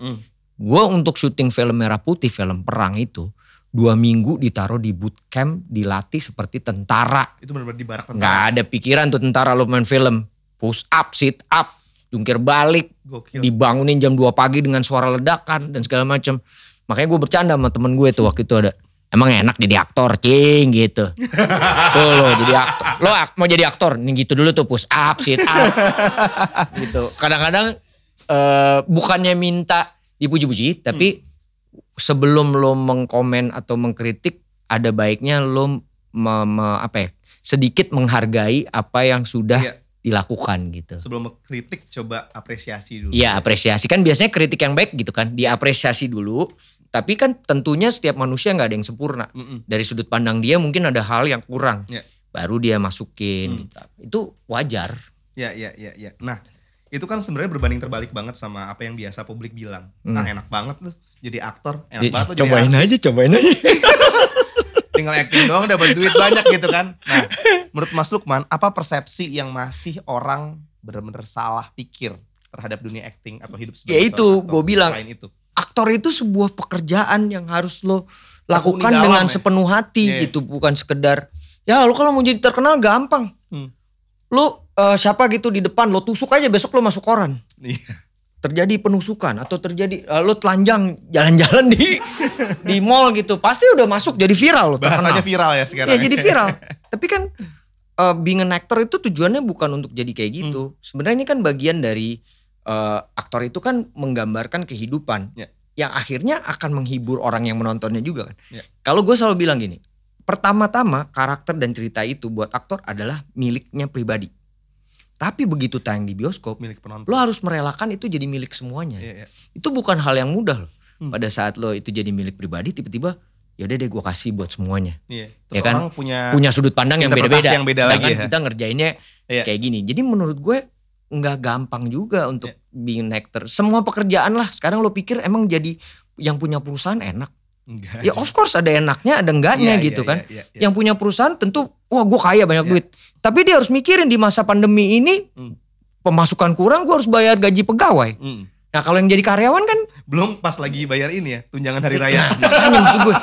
Gue untuk syuting film Merah Putih, film perang itu 2 minggu ditaruh di bootcamp, dilatih seperti tentara. Itu benar-benar di barak tentara. Nggak ada pikiran tuh tentara lo main film. Push up, sit up, jungkir balik. Gokil. Dibangunin jam 2 pagi dengan suara ledakan dan segala macam. Makanya gue bercanda sama temen gue tuh waktu itu ada. Emang enak jadi aktor cing gitu. Tuh lo jadi aktor. Lo mau jadi aktor nih gitu dulu tuh push up, sit up. Gitu. Kadang-kadang bukannya minta dipuji-puji tapi sebelum lo mengkomen atau mengkritik ada baiknya lo sedikit menghargai apa yang sudah dilakukan gitu. Sebelum kritik coba apresiasi dulu. Iya apresiasi kan biasanya kritik yang baik gitu kan diapresiasi dulu. Tapi kan tentunya setiap manusia gak ada yang sempurna. Dari sudut pandang dia mungkin ada hal yang kurang. Baru dia masukin gitu. Itu wajar. Ya. Nah itu kan sebenarnya berbanding terbalik banget sama apa yang biasa publik bilang. Nah enak banget tuh jadi aktor. Enak banget tuh cobain jadi artis. Cobain aja. Tinggal acting doang dapat duit banyak gitu kan. Nah menurut Mas Lukman apa persepsi yang masih orang benar-benar salah pikir terhadap dunia acting atau hidup sebagai ya itu gue bilang. Itu? Aktor itu sebuah pekerjaan yang harus lo lakukan dengan sepenuh hati gitu. Bukan sekedar, ya lo kalau mau jadi terkenal gampang. Lo siapa gitu di depan lo tusuk aja besok lo masuk koran. Terjadi penusukan atau terjadi lo telanjang jalan-jalan di mall gitu. Pasti udah masuk jadi viral lo. Bahasanya viral ya sekarang. Ya jadi viral. Tapi kan being an actor itu tujuannya bukan untuk jadi kayak gitu. Sebenarnya ini kan bagian dari aktor itu kan menggambarkan kehidupan yang akhirnya akan menghibur orang yang menontonnya juga kan. Kalau gue selalu bilang gini, pertama-tama karakter dan cerita itu buat aktor adalah miliknya pribadi. Tapi begitu tayang di bioskop, milik penonton. Lo harus merelakan itu jadi milik semuanya. Itu bukan hal yang mudah loh. Pada saat lo itu jadi milik pribadi, tiba-tiba yaudah deh gue kasih buat semuanya. Terus ya kan? Orang punya sudut pandang yang beda-beda. Sedangkan kita ngerjainnya kayak gini. Jadi menurut gue nggak gampang juga untuk being an actor. Semua pekerjaan lah. Sekarang lo pikir emang jadi yang punya perusahaan enak? Enggak. Ya of course ada enaknya ada enggaknya gitu kan. Yang punya perusahaan tentu wah gue kaya banyak duit. Tapi dia harus mikirin di masa pandemi ini pemasukan kurang gue harus bayar gaji pegawai. Nah kalau yang jadi karyawan kan. Belum pas lagi bayar ini ya tunjangan hari raya. Makanya maksud gue.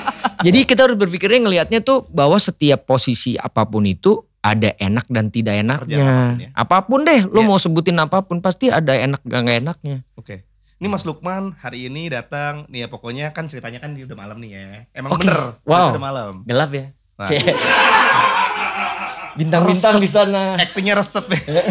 Jadi kita harus berpikirnya ngelihatnya tuh bahwa setiap posisi apapun itu ada enak dan tidak enaknya. Apapun deh, lo mau sebutin apapun pasti ada enak dan gak enaknya. Oke. Ini Mas Lukman hari ini datang, nih ya pokoknya kan ceritanya kan udah malam nih ya. Emang bener, wow. udah malam. Gelap ya. Nah. Bintang-bintang di sana. Actingnya resep ya.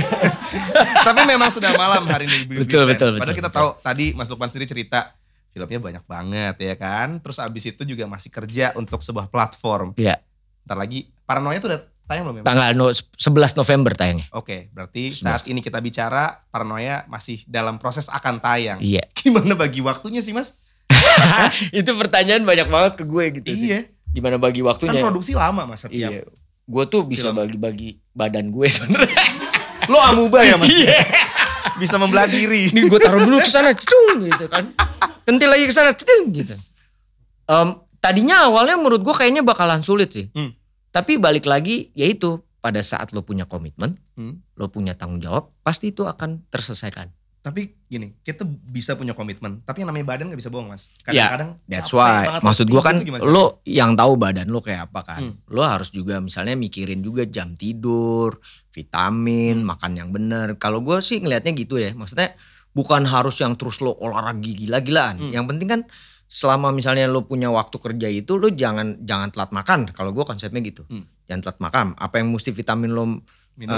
Tapi memang sudah malam hari ini. Betul. Padahal kita tahu tadi Mas Lukman sendiri cerita filmnya banyak banget ya kan. Terus abis itu juga masih kerja untuk sebuah platform. Iya. Ntar lagi Paranoia tuh udah tayang belum ya? Tanggal 11 November tayangnya. Oke, berarti saat ini kita bicara Paranoia masih dalam proses akan tayang. Iya. Gimana bagi waktunya sih Mas? Itu pertanyaan banyak banget ke gue gitu sih. Iya. Gimana bagi waktunya? Kan produksi lama Mas setiap. Iya. Gue tuh bisa bagi-bagi badan gue sebenarnya. Lo amuba ya Mas? Iya. Bisa membelah diri. Nih gue taruh dulu ke sana, cung gitu kan. Tentil lagi ke sana, cung gitu. Tadinya awalnya menurut gue kayaknya bakalan sulit sih. Tapi balik lagi yaitu pada saat lo punya komitmen, lo punya tanggung jawab, pasti itu akan terselesaikan. Tapi gini, kita bisa punya komitmen, tapi yang namanya badan gak bisa bohong Mas. Kadang-kadang that's why. Maksud gue kan lo yang tahu badan lo kayak apa kan. Lo harus juga misalnya mikirin juga jam tidur, vitamin, makan yang bener. Kalau gue sih ngelihatnya gitu ya. Maksudnya bukan harus yang terus lo olahraga gila-gilaan. Yang penting kan selama misalnya lo punya waktu kerja itu lo jangan telat makan. Kalau gue konsepnya gitu. Jangan telat makan. Apa yang mesti vitamin lo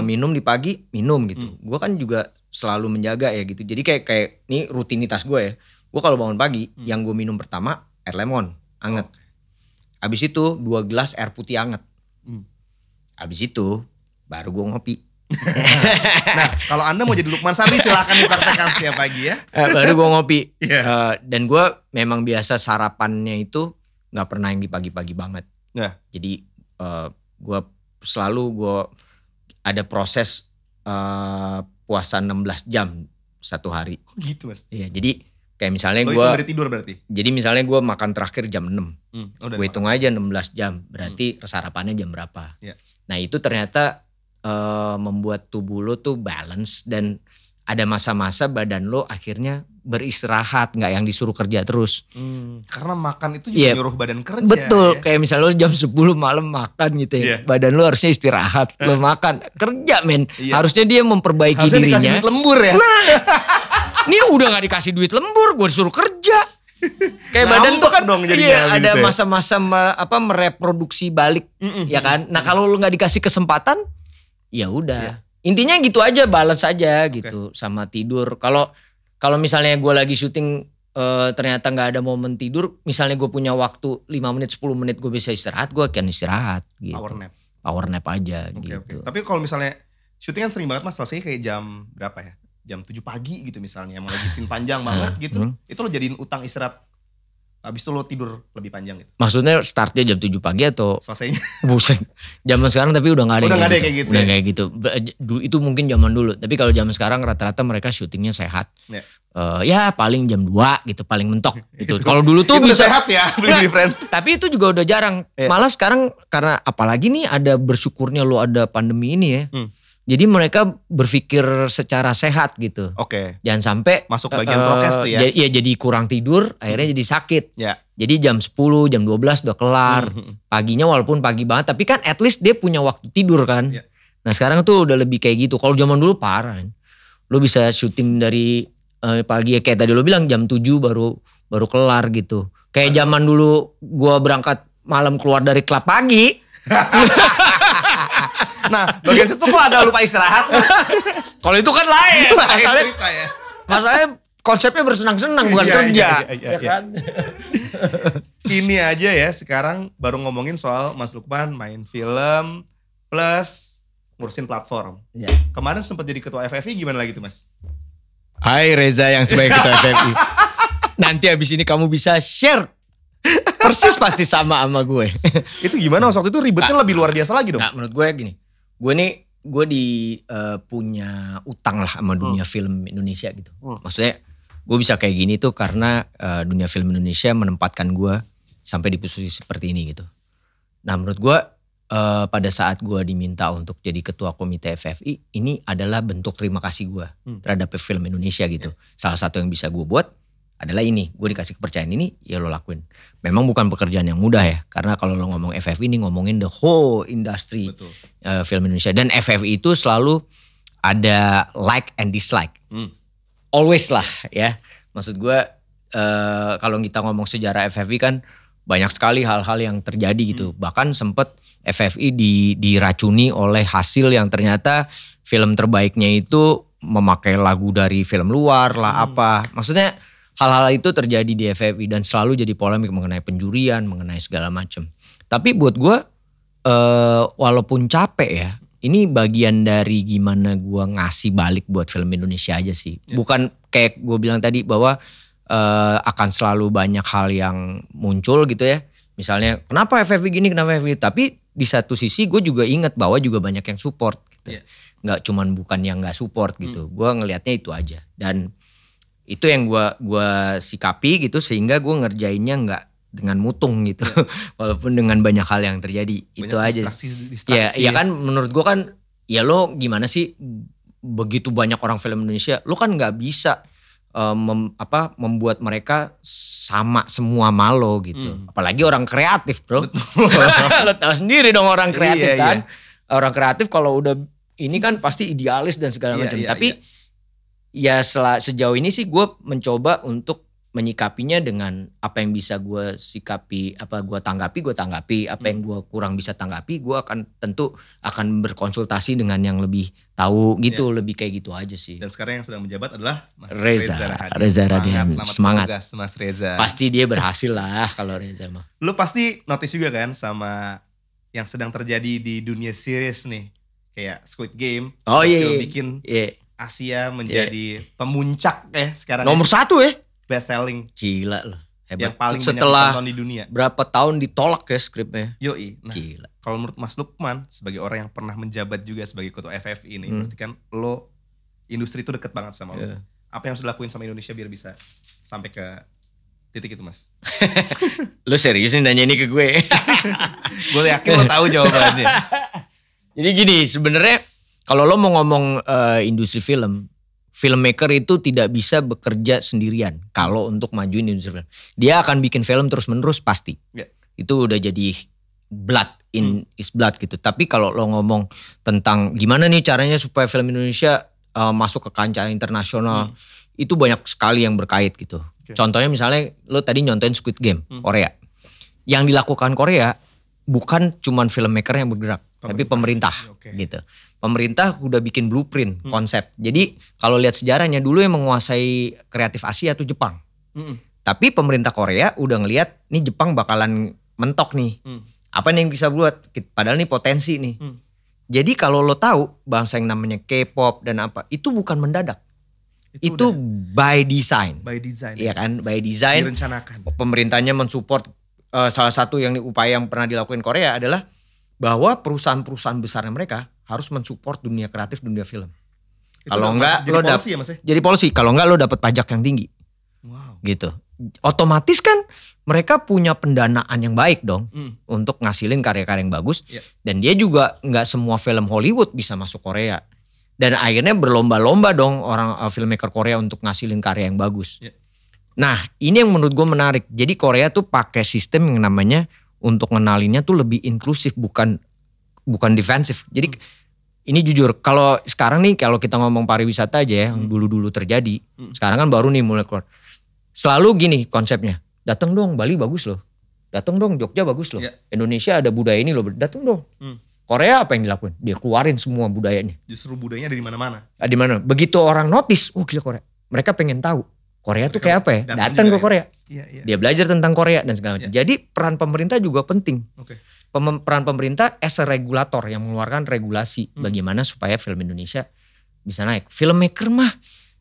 minum di pagi, minum gitu. Gue kan juga selalu menjaga ya gitu. Jadi kayak ini rutinitas gue ya. Gue kalau bangun pagi yang gue minum pertama air lemon anget. Abis itu 2 gelas air putih anget. Abis itu baru gue ngopi. Nah kalau Anda mau jadi Lukman Sardi silakan dipraktekkan setiap pagi ya. Baru gue ngopi. Dan gue memang biasa sarapannya itu gak pernah yang di pagi-pagi banget. Jadi gue selalu ada proses puasa 16 jam satu hari. Gitu Mas. Iya, jadi Kayak misalnya gue dari tidur berarti. Jadi misalnya gue makan terakhir jam 6. Gue hitung aja 16 jam. Berarti sarapannya jam berapa. Yeah. Nah itu ternyata membuat tubuh lo tuh balance. Dan ada masa-masa badan lo akhirnya beristirahat. Gak yang disuruh kerja terus. Karena makan itu juga nyuruh badan kerja. Betul. Kayak misalnya lo jam 10 malam makan gitu ya. Badan lo harusnya istirahat. Lo makan. Kerja men. Harusnya dia memperbaiki harusnya dirinya. Harusnya dikasih duit lembur ya. Ini udah gak dikasih duit lembur, gue disuruh kerja. Kayak badan tuh kan ada masa-masa mereproduksi balik, ya kan. Nah kalau lu nggak dikasih kesempatan, ya udah. Intinya gitu aja, balance aja gitu sama tidur. Kalau misalnya gue lagi syuting ternyata nggak ada momen tidur, misalnya gue punya waktu 5 menit 10 menit gue bisa istirahat, gue akan istirahat. Gitu. Power nap aja gitu. Tapi kalau misalnya syuting kan sering banget mas, selesai kayak jam berapa ya? Jam 7 pagi gitu misalnya, emang lagi scene panjang banget gitu. Itu lo jadiin utang istirahat. Habis itu lo tidur lebih panjang gitu. Maksudnya startnya jam 7 pagi atau? Selesainya. Buset. Zaman sekarang tapi udah gak ada kayak gitu. Udah kayak gitu. Itu mungkin zaman dulu. Tapi kalau zaman sekarang rata-rata mereka syutingnya sehat. Ya paling jam 2 gitu, paling mentok gitu. Kalau dulu tuh itu bisa sehat ya, beli friends. Tapi itu juga udah jarang. Malah sekarang karena apalagi nih ada bersyukurnya lo ada pandemi ini ya. Jadi mereka berpikir secara sehat gitu. Oke. Jangan sampai masuk bagian prokes tuh ya. Iya jadi kurang tidur, akhirnya jadi sakit. Ya. Jadi jam 10, jam 12 udah kelar. Paginya walaupun pagi banget, tapi kan at least dia punya waktu tidur kan. Ya. Nah sekarang tuh udah lebih kayak gitu. Kalau zaman dulu parah. Lo bisa syuting dari pagi ya kayak tadi lo bilang jam 7 baru kelar gitu. Kayak zaman dulu gua berangkat malam keluar dari klub pagi. Nah bagian situ kok ada lupa istirahat mas? Kalau itu kan lain. Cerita ya. Masalahnya konsepnya bersenang-senang bukan kerja. Iya kan? Ini aja ya sekarang baru ngomongin soal Mas Lukman main film plus ngurusin platform. Ya. Kemarin sempat jadi ketua FFI, gimana lagi tuh mas? Hai Reza yang sebagai ketua FFI. Nanti abis ini kamu bisa share. Persis pasti sama gue. Itu gimana waktu itu ribetnya lebih luar biasa lagi dong? Nah, menurut gue gini. Gue punya utang lah sama dunia film Indonesia gitu. Maksudnya gue bisa kayak gini tuh karena dunia film Indonesia menempatkan gue sampai di posisi seperti ini gitu. Nah menurut gue pada saat gue diminta untuk jadi ketua komite FFI, ini adalah bentuk terima kasih gue terhadap film Indonesia gitu. Salah satu yang bisa gue buat adalah ini, gue dikasih kepercayaan ini, ya lo lakuin. Memang bukan pekerjaan yang mudah ya, karena kalau lo ngomong FFI ini ngomongin the whole industry film Indonesia. Dan FFI itu selalu ada like and dislike. Always lah ya. Maksud gue kalau kita ngomong sejarah FFI kan banyak sekali hal-hal yang terjadi gitu. Bahkan sempet FFI diracuni oleh hasil yang ternyata film terbaiknya itu memakai lagu dari film luar lah apa. Maksudnya hal-hal itu terjadi di FFI dan selalu jadi polemik mengenai penjurian, mengenai segala macam. Tapi buat gue, walaupun capek ya, ini bagian dari gimana gue ngasih balik buat film Indonesia aja sih. Bukan kayak gue bilang tadi bahwa akan selalu banyak hal yang muncul gitu ya. Misalnya kenapa FFI gini, kenapa FFI. Tapi di satu sisi gue juga ingat bahwa juga banyak yang support. Gitu. Nggak cuman bukan yang nggak support gitu. Gue ngelihatnya itu aja. Dan itu yang gue sikapi gitu sehingga gue ngerjainnya nggak dengan mutung gitu. Walaupun dengan banyak hal yang terjadi. Banyak itu aja. Distraksi ya kan menurut gue kan ya lo gimana sih begitu banyak orang film Indonesia. Lo kan nggak bisa membuat mereka sama semua malo gitu. Apalagi orang kreatif bro. Lo tahu sendiri dong orang kreatif kan. Orang kreatif kalau udah ini kan pasti idealis dan segala macam. Tapi ya sejauh ini sih gue mencoba untuk menyikapinya dengan apa yang bisa gue sikapi, apa gue tanggapi, apa yang gue kurang bisa tanggapi, gue tentu akan berkonsultasi dengan yang lebih tahu gitu, lebih kayak gitu aja sih. Dan sekarang yang sedang menjabat adalah Mas Reza Radian. Semangat. Mas Reza. Pasti dia berhasil lah kalau Reza mah. Lu pasti notice juga kan sama yang sedang terjadi di dunia series nih, kayak Squid Game. Oh iya. Bikin Asia menjadi pemuncak sekarang. Nomor 1 ya. Best selling. Gila loh. Hebat. Yang paling setelah banyak ditonton di dunia. Berapa tahun ditolak ya skripnya. Yoi. Nah, gila. Kalau menurut Mas Lukman sebagai orang yang pernah menjabat juga sebagai ketua FFI ini, berarti kan lo industri itu deket banget sama lo. Apa yang harus dilakuin sama Indonesia biar bisa sampai ke titik itu Mas? Lo serius nih nanya ini ke gue? Gue yakin lo tahu jawabannya. Jadi gini, sebenarnya kalau lo mau ngomong industri film, filmmaker itu tidak bisa bekerja sendirian kalau untuk majuin industri film. Dia akan bikin film terus-menerus pasti. Yeah. Itu udah jadi blood in is blood gitu. Tapi kalau lo ngomong tentang gimana nih caranya supaya film Indonesia masuk ke kancah internasional, itu banyak sekali yang berkait gitu. Okay. Contohnya misalnya lo tadi nyontoin Squid Game, Korea. Yang dilakukan Korea bukan cuman filmmaker yang bergerak, tapi pemerintah gitu. Pemerintah udah bikin blueprint, konsep. Jadi kalau lihat sejarahnya dulu yang menguasai kreatif Asia tuh Jepang. Tapi pemerintah Korea udah ngelihat nih Jepang bakalan mentok nih. Apa nih yang bisa buat? Padahal nih potensi nih. Jadi kalau lo tahu bangsa yang namanya K-pop dan apa, itu bukan mendadak. Itu by design. By design. Iya kan, by design. Direncanakan. Pemerintahnya mensupport salah satu yang upaya yang pernah dilakukan Korea adalah bahwa perusahaan-perusahaan besarnya mereka harus mensupport dunia kreatif, dunia film. Kalau enggak lo jadi policy, kalau enggak lo dapat pajak yang tinggi. Wow. Gitu. Otomatis kan mereka punya pendanaan yang baik dong untuk ngasilin karya-karya yang bagus. Yeah. Dan dia juga nggak semua film Hollywood bisa masuk Korea. Dan akhirnya berlomba-lomba dong orang filmmaker Korea untuk ngasilin karya yang bagus. Yeah. Nah ini yang menurut gue menarik. Jadi Korea tuh pakai sistem yang namanya untuk ngenalinnya tuh lebih inklusif, bukan defensif. Jadi ini jujur, kalau sekarang nih kalau kita ngomong pariwisata aja ya, yang dulu-dulu terjadi. Sekarang kan baru nih mulai keluar. Selalu gini konsepnya, datang dong Bali bagus loh, datang dong Jogja bagus loh, Indonesia ada budaya ini loh, datang dong. Korea apa yang dilakuin? Dia keluarin semua budayanya. Justru budayanya ada di mana-mana. Di mana? Begitu orang notice, oh gila Korea. Mereka pengen tahu Korea tuh kayak apa ya? Datang ke Korea. Dia belajar tentang Korea dan segala macam. Jadi peran pemerintah juga penting. Peran pemerintah as a regulator yang mengeluarkan regulasi bagaimana supaya film Indonesia bisa naik. Filmmaker mah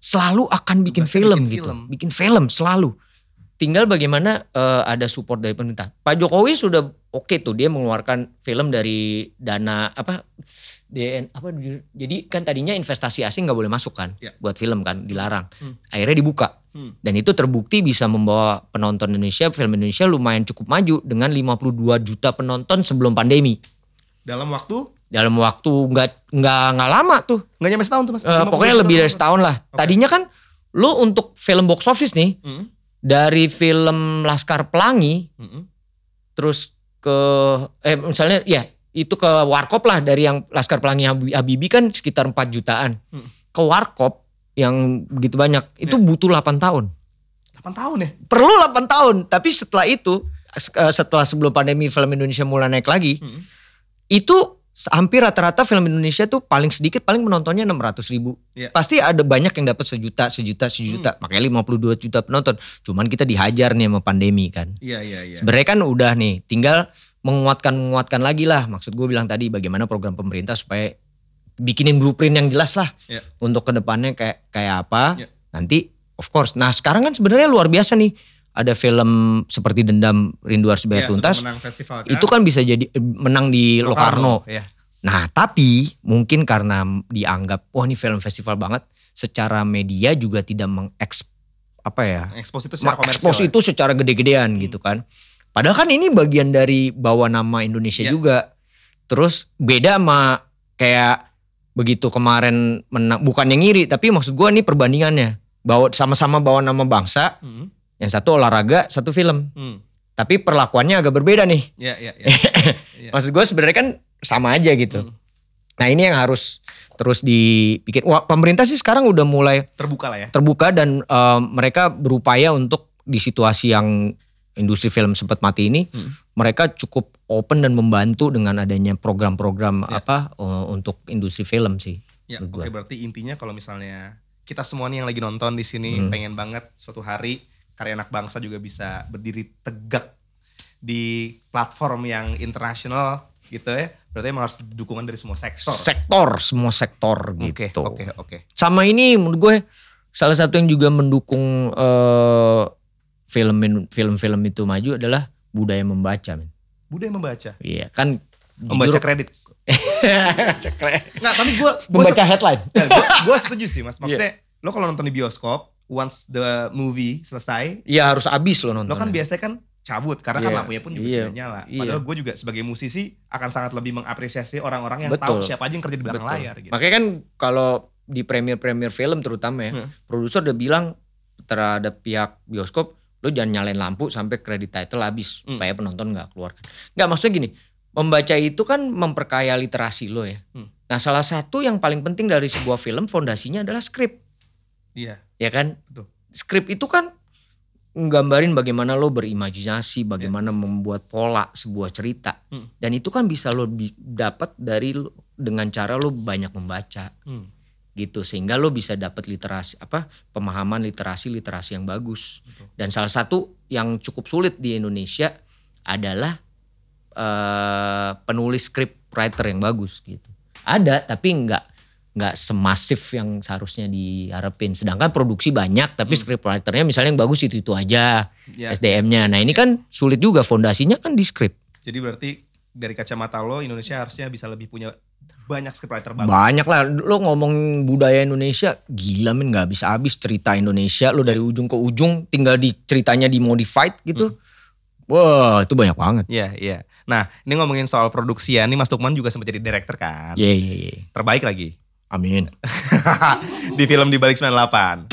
selalu akan bikin film gitu. Bikin film selalu. Tinggal bagaimana ada support dari pemerintah. Pak Jokowi sudah oke tuh dia mengeluarkan film dari dana jadi kan tadinya investasi asing nggak boleh masuk kan buat film kan, dilarang. Akhirnya dibuka. Dan itu terbukti bisa membawa penonton Indonesia, film Indonesia lumayan cukup maju dengan 52 juta penonton sebelum pandemi. Dalam waktu nggak lama tuh. Nggak nyampe setahun tuh Mas. Pokoknya lebih dari setahun lah. Tadinya kan lo untuk film box office nih, dari film Laskar Pelangi, terus ke misalnya ya itu ke Warkop lah, dari yang Laskar Pelangi Habibie kan sekitar 4 jutaan. Ke Warkop yang begitu banyak, itu butuh 8 tahun. 8 tahun ya? Perlu 8 tahun, tapi setelah itu, setelah sebelum pandemi film Indonesia mulai naik lagi, itu hampir rata-rata film Indonesia tuh paling sedikit paling penontonnya 600.000. Pasti ada banyak yang dapat sejuta. Makanya 52 juta penonton. Cuman kita dihajar nih sama pandemi kan. Iya. Sebenarnya kan udah nih, tinggal menguatkan lagi lah. Maksud gue bilang tadi bagaimana program pemerintah supaya bikinin blueprint yang jelas lah untuk kedepannya kayak apa. Nanti of course. Nah sekarang kan sebenarnya luar biasa nih. Ada film seperti Dendam Rindu Harus Bayar Tuntas. Festival, kan? Itu kan bisa jadi menang di Locarno. Nah tapi mungkin karena dianggap wah ini film festival banget. Secara media juga tidak expose itu secara komersial. Expose itu secara gede-gedean gitu kan. Padahal kan ini bagian dari bawa nama Indonesia juga. Terus beda sama kayak begitu kemarin menang. Bukan yang ngiri tapi maksud gue ini perbandingannya. Sama-sama bawa nama bangsa. Yang satu olahraga, satu film. Tapi perlakuannya agak berbeda nih. Maksud gue sebenarnya kan sama aja gitu. Nah ini yang harus terus dipikir. Wah, pemerintah sih sekarang udah mulai terbuka lah ya. Terbuka dan mereka berupaya untuk di situasi yang industri film sempat mati ini, mereka cukup open dan membantu dengan adanya program-program untuk industri film sih. Oke, berarti intinya kalau misalnya kita semua nih yang lagi nonton di sini pengen banget suatu hari karya anak bangsa juga bisa berdiri tegak di platform yang internasional gitu ya. Berarti emang harus dukungan dari semua sektor. Semua sektor gitu. Oke. Sama ini menurut gue salah satu yang juga mendukung film-film itu maju adalah budaya membaca. Budaya membaca? Iya kan. Membaca kredit. Nggak, tapi gue membaca headline. Gue setuju sih Mas. Maksudnya lo kalau nonton di bioskop, once the movie selesai. Iya harus habis lo nonton. Lo kan biasanya kan cabut karena kan lampunya pun juga sudah nyala. Padahal gue juga sebagai musisi akan sangat lebih mengapresiasi orang-orang yang tahu siapa aja yang kerja di belakang layar. Gitu. Makanya kan kalau di premier film terutama ya, produser udah bilang terhadap pihak bioskop, lo jangan nyalain lampu sampai credit title habis supaya penonton nggak keluar. Nggak, maksudnya gini, membaca itu kan memperkaya literasi lo ya. Nah salah satu yang paling penting dari sebuah film fondasinya adalah skrip. Iya. Ya kan? Betul. Skrip itu kan nggambarin bagaimana lo berimajinasi, bagaimana membuat pola sebuah cerita. Dan itu kan bisa lo dapat dari dengan cara lo banyak membaca. Gitu, sehingga lo bisa dapat literasi pemahaman literasi yang bagus. Betul. Dan salah satu yang cukup sulit di Indonesia adalah penulis script writer yang bagus gitu. Ada tapi nggak semasif yang seharusnya diharapin. Sedangkan produksi banyak tapi script writernya misalnya yang bagus itu aja SDM-nya. Nah ini kan sulit juga, fondasinya kan di script. Jadi berarti dari kacamata lo Indonesia harusnya bisa lebih punya banyak scriptwriter bagus. Banyak lah, lo ngomong budaya Indonesia gila men, gak bisa habis cerita Indonesia. Lo dari ujung ke ujung tinggal di ceritanya dimodified gitu. Wah itu banyak banget. Iya. Nah ini ngomongin soal produksi ya, ini Mas Lukman juga sempat jadi director kan. Iya. Terbaik lagi. Amin. Di film Di Balik 98.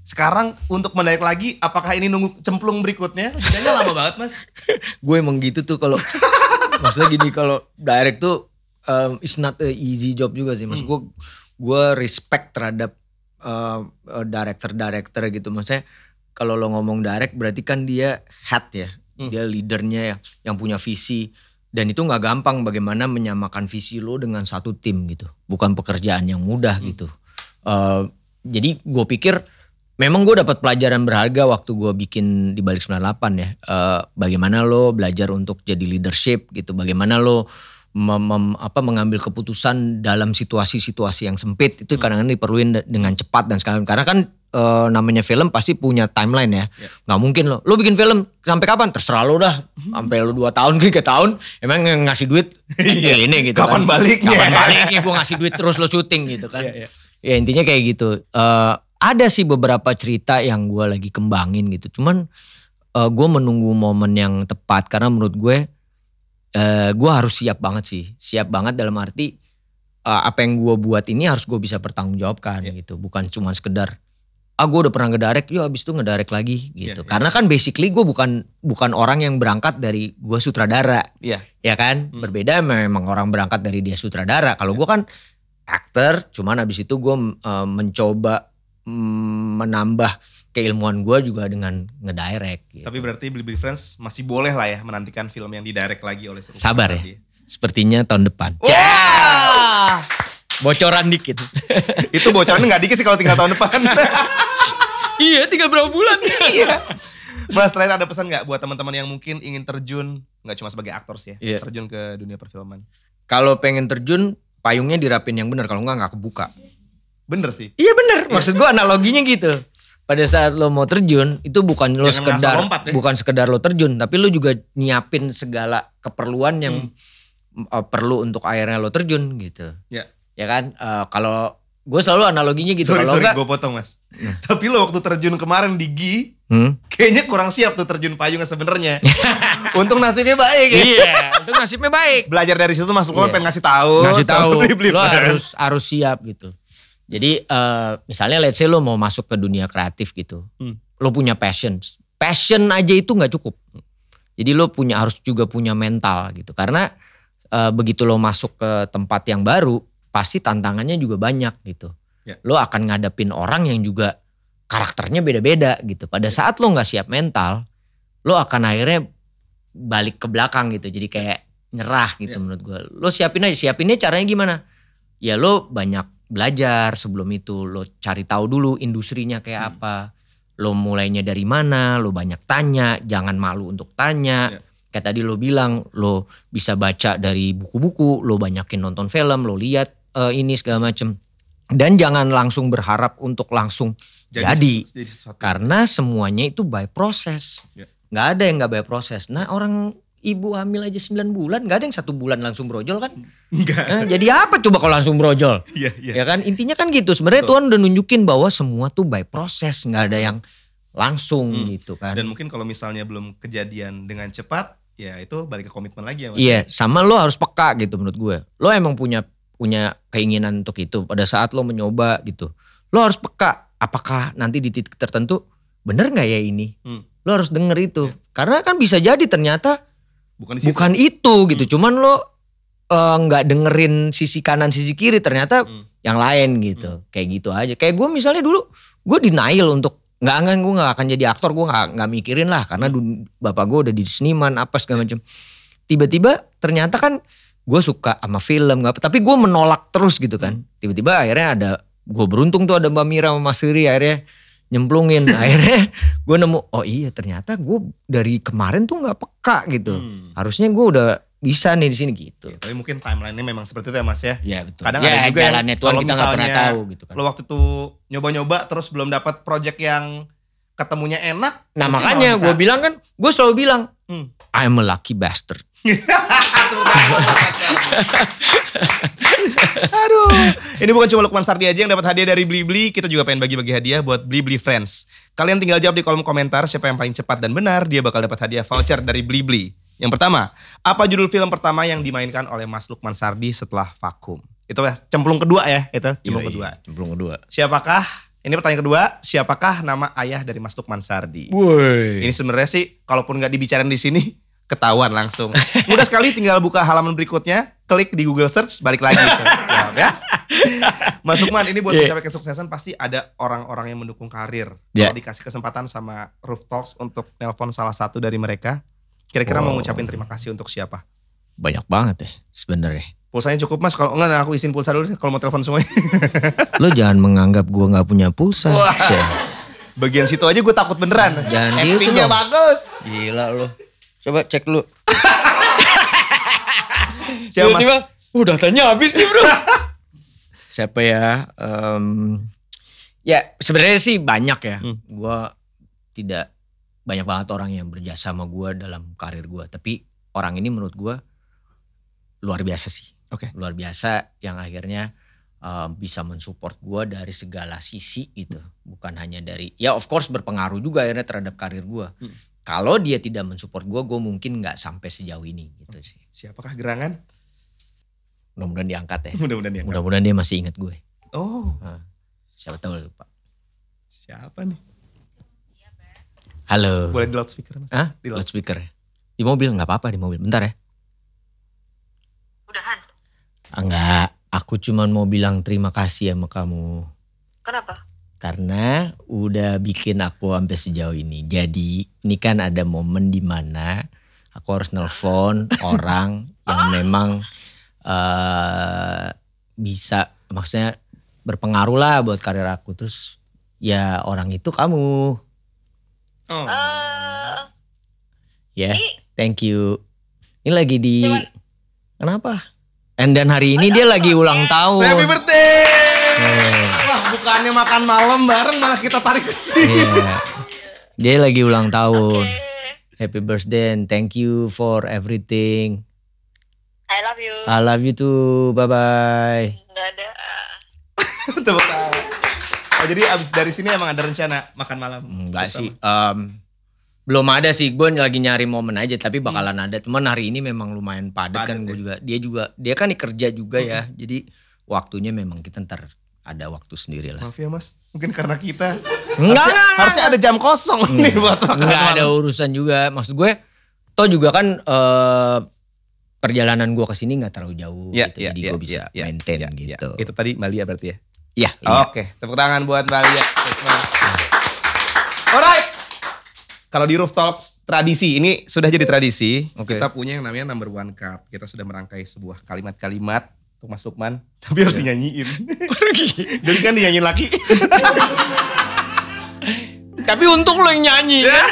Sekarang untuk mendirect lagi, apakah ini nunggu cemplung berikutnya? Kayaknya lama banget Mas. Gue emang gitu tuh kalau, maksudnya gini, kalau direct tuh it's not a easy job juga sih. Maksud gue respect terhadap director gitu. Maksudnya kalau lo ngomong direct berarti kan dia head ya. Dia leadernya ya, yang punya visi. Dan itu gak gampang bagaimana menyamakan visi lo dengan satu tim gitu. Bukan pekerjaan yang mudah gitu. Jadi gue pikir memang gue dapat pelajaran berharga waktu gue bikin Di Balik 98 ya. Bagaimana lo belajar untuk jadi leadership gitu. Bagaimana lo mengambil keputusan dalam situasi-situasi yang sempit. Itu kadang-kadang diperluin dengan cepat dan sekali. Karena kan namanya film pasti punya timeline ya. Gak mungkin lo bikin film sampai kapan? Terserah lo dah. Sampai lo 2 tahun, 3 tahun. Emang ngasih duit ini gitu kapan kan. baliknya? Kapan baliknya gue ngasih duit terus lo syuting gitu kan. Ya intinya kayak gitu. Ada sih beberapa cerita yang gue lagi kembangin gitu. Cuman gue menunggu momen yang tepat. Karena menurut gue harus siap banget sih. Siap banget dalam arti apa yang gue buat ini harus gue bisa bertanggungjawabkan gitu. Bukan cuma sekedar gue udah pernah ngedirect, yuk abis itu ngedirect lagi gitu. Karena kan basically gue bukan orang yang berangkat dari gue sutradara. Ya kan? Berbeda memang orang berangkat dari dia sutradara. Kalau gue kan aktor, cuman abis itu gue mencoba menambah keilmuan gue juga dengan ngedirect gitu. Tapi berarti Blibli Friends masih boleh lah ya menantikan film yang didirect lagi oleh Sabar ya. Sepertinya tahun depan. Bocoran dikit. Itu bocorannya gak dikit sih kalau tinggal tahun depan. Iya, tinggal berapa bulan. Iya. Mas, terakhir ada pesan gak buat teman-teman yang mungkin ingin terjun, gak cuma sebagai aktor sih ya, terjun ke dunia perfilman? Kalau pengen terjun, payungnya dirapin yang benar, kalau gak kebuka. Bener sih. Iya bener, maksud gue analoginya gitu. Pada saat lo mau terjun, itu bukan lo bukan sekedar lo terjun, tapi lo juga nyiapin segala keperluan yang perlu untuk akhirnya lo terjun gitu. Ya kan, kalau gue selalu analoginya gitu. Sorry gue potong Mas. Tapi lo waktu terjun kemarin di GI, kayaknya kurang siap tuh terjun payungnya sebenarnya. Untung nasibnya baik ya. Iya, untung nasibnya baik. Belajar dari situ Mas Lukman pengen ngasih tahu. Lo harus siap gitu. Jadi misalnya let's say lo mau masuk ke dunia kreatif gitu. Lo punya passion aja itu gak cukup. Jadi lo harus juga punya mental gitu. Karena begitu lo masuk ke tempat yang baru, pasti tantangannya juga banyak gitu. Lo akan ngadepin orang yang juga karakternya beda-beda gitu. Pada saat lo gak siap mental, lo akan akhirnya balik ke belakang gitu. Jadi kayak nyerah gitu menurut gue. Lo siapinnya caranya gimana? Ya lo banyak belajar sebelum itu. Lo cari tahu dulu industrinya kayak apa. Lo mulainya dari mana, lo banyak tanya, jangan malu untuk tanya. Kayak tadi lo bilang, lo bisa baca dari buku-buku, lo banyakin nonton film, lo lihat ini segala macem. Dan jangan langsung berharap untuk langsung jadi karena semuanya itu by proses. Gak ada yang gak by proses. Nah orang ibu hamil aja 9 bulan, gak ada yang 1 bulan langsung brojol kan? Enggak. Jadi apa coba kalau langsung brojol? Iya. Ya kan intinya kan gitu. Sebenarnya Tuhan udah nunjukin bahwa semua tuh by proses, nggak ada yang langsung gitu kan. Dan mungkin kalau misalnya belum kejadian dengan cepat, ya itu balik ke komitmen lagi ya Mas. Iya, sama lo harus peka gitu menurut gue. Lo emang punya keinginan untuk itu pada saat lo mencoba gitu. Lo harus peka apakah nanti di titik tertentu bener nggak ya ini? Lo harus denger itu. Karena kan bisa jadi ternyata bukan itu gitu. Cuman lo nggak dengerin sisi kanan sisi kiri, ternyata yang lain gitu. Kayak gitu aja. Kayak gue misalnya dulu gue denial untuk gue nggak akan jadi aktor, gue nggak mikirin lah karena bapak gue udah di seniman apa segala macam. Tiba-tiba ternyata kan gue suka sama film tapi gue menolak terus gitu kan. Tiba-tiba akhirnya gue beruntung tuh ada Mbak Mira sama Mas Riri akhirnya nyemplungin. Akhirnya gue nemu, oh iya ternyata gue dari kemarin tuh gak peka gitu. Harusnya gue udah bisa nih di sini gitu. Ya, tapi mungkin timelinenya memang seperti itu ya Mas ya. Iya betul. Kadang ada juga jalannya Tuhan kita gak pernah tahu gitu kan. Lo waktu itu nyoba-nyoba terus belum dapat project yang ketemunya enak. Nah makanya gue bilang kan, gue selalu bilang, I'm a lucky bastard. Aduh, ini bukan cuma Lukman Sardi aja yang dapat hadiah dari Blibli, kita juga pengen bagi-bagi hadiah buat Blibli Friends. Kalian tinggal jawab di kolom komentar siapa yang paling cepat dan benar, dia bakal dapat hadiah voucher dari Blibli. Yang pertama, apa judul film pertama yang dimainkan oleh Mas Lukman Sardi setelah vakum? Itu cemplung kedua ya, cemplung kedua. Siapakah, ini pertanyaan kedua, siapakah nama ayah dari Mas Lukman Sardi? Woi. Ini sebenarnya sih, kalaupun nggak dibicarain di sini, ketahuan langsung. Mudah sekali, tinggal buka halaman berikutnya, klik di Google Search, balik lagi. Ya. Mas Lukman, ini buat mencapai kesuksesan pasti ada orang-orang yang mendukung karir. Kalau dikasih kesempatan sama Roof Talks untuk nelpon salah satu dari mereka, kira-kira mau ngucapin terima kasih untuk siapa? Banyak banget ya sebenarnya. Pulsanya cukup Mas, kalau enggak aku isiin pulsa dulu kalau mau telepon semuanya. Lo jangan menganggap gue gak punya pulsa. Bagian situ aja gue takut beneran. Jangan gitu actingnya dong. bagus. Gila lo. Coba cek dulu. Siapa Mas? Udah tanya habis nih bro. Siapa ya? Ya sebenarnya sih banyak ya. Gue tidak banyak banget orang yang berjasa sama gue dalam karir gue. Tapi orang ini menurut gue luar biasa sih. Luar biasa yang akhirnya bisa mensupport gue dari segala sisi gitu. Bukan hanya dari, ya of course berpengaruh juga akhirnya terhadap karir gue. Kalau dia tidak mensupport gue mungkin gak sampai sejauh ini gitu sih. Siapakah gerangan? Mudah-mudahan diangkat ya. Mudah-mudahan dia masih ingat gue. Oh. Siapa tahu lupa. Siapa nih? Halo. Boleh di loudspeaker Mas? Di loudspeaker ya? Di mobil gak apa-apa di mobil. Bentar ya. Udahan? Enggak. Aku cuman mau bilang terima kasih sama kamu. Kenapa? Karena udah bikin aku sampai sejauh ini. Jadi ini kan ada momen di mana aku harus nelpon orang yang memang bisa, maksudnya berpengaruh lah buat karir aku. Terus ya orang itu kamu. Ya, thank you. Ini lagi di kenapa? And dan hari ini dia lagi ulang tahun. Happy birthday. Wah, bukannya makan malam bareng malah kita tarik ke sini. Iya. Dia lagi ulang tahun. Happy birthday and thank you for everything. I love you. I love you too. Bye bye. Enggak ada. Tepuk tangan. Oh, jadi abis dari sini emang ada rencana makan malam? Enggak sih. Belum ada sih. Gue lagi nyari momen aja. Tapi bakalan ada. Cuman hari ini memang lumayan padat kan. Gue juga. Dia kan kerja juga ya. Jadi waktunya memang kita ntar ada waktu sendiri lah. Maaf ya Mas. Mungkin karena kita. Enggak. Harusnya ada jam kosong nih buat makan. Enggak ada urusan juga. Maksud gue. Toh juga kan. Perjalanan gue kesini gak terlalu jauh gitu. Jadi gue bisa maintain gitu. Itu tadi Mbak Lia berarti ya? Iya. Oke, tepuk tangan buat Mbak Lia. Alright. Kalau di Roof Talks tradisi, ini sudah jadi tradisi. Kita punya yang namanya number one card. Kita sudah merangkai sebuah kalimat-kalimat untuk Mas Lukman. Tapi harus dinyanyiin. Jadi kan dinyanyiin laki. Tapi untung lo yang nyanyi ya.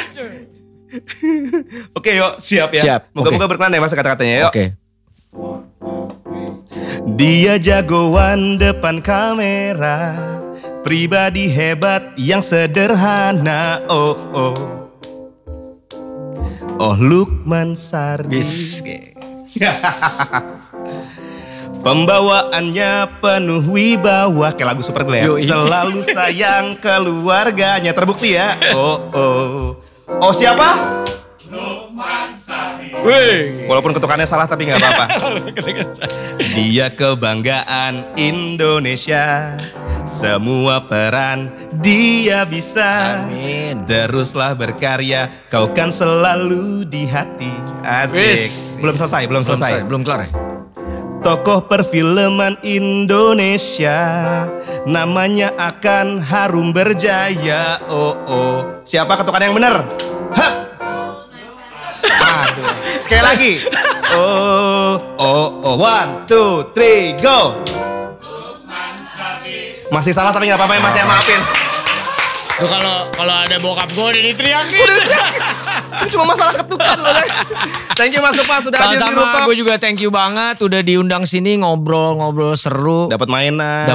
Oke yuk, siap ya. Siap. Moga-moga berkenan ya Mas kata-katanya yuk. Oke. Dia jagoan depan kamera, pribadi hebat yang sederhana. Oh Lukman Sardi. Pembawaannya penuh wibawa. Kayak lagu Super Glad. Selalu sayang keluarganya. Terbukti ya. Oh siapa? Lukman Sardi. Walaupun ketukannya salah tapi gak apa-apa. Dia kebanggaan Indonesia. Semua peran dia bisa. Amin. Teruslah berkarya, kau kan selalu di hati. Asik. Belum selesai. Belum kelar ya? Tokoh perfilman Indonesia, namanya akan harum berjaya. Siapa ketukan yang benar? Hap. Aduh. Sekali lagi. 1, 2, 3, go. Masih salah tapi gak apa-apa ya Mas ya, maafin. Tuh kalau ada bokap gue udah diteriakin. Ini cuma masalah ketukan loh guys. Thank you Mas Lukman sudah hadir di Sama-sama, Rooftop. gue juga thank you banget udah diundang sini ngobrol-ngobrol seru. Dapat mainan.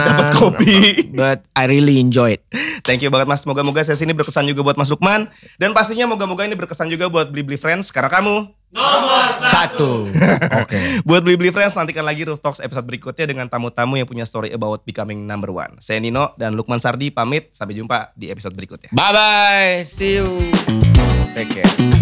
Dapat kopi. But I really enjoy it. Thank you banget Mas. Moga-moga sesi ini berkesan juga buat Mas Lukman. Dan pastinya moga-moga ini berkesan juga buat Blibli Friends. Karena kamu Nomor 1. Oke. buat Blibli Friends, nantikan lagi Roof Talks episode berikutnya dengan tamu-tamu yang punya story about becoming number one. Saya Nino dan Lukman Sardi pamit. Sampai jumpa di episode berikutnya. Bye-bye. See you. Take care.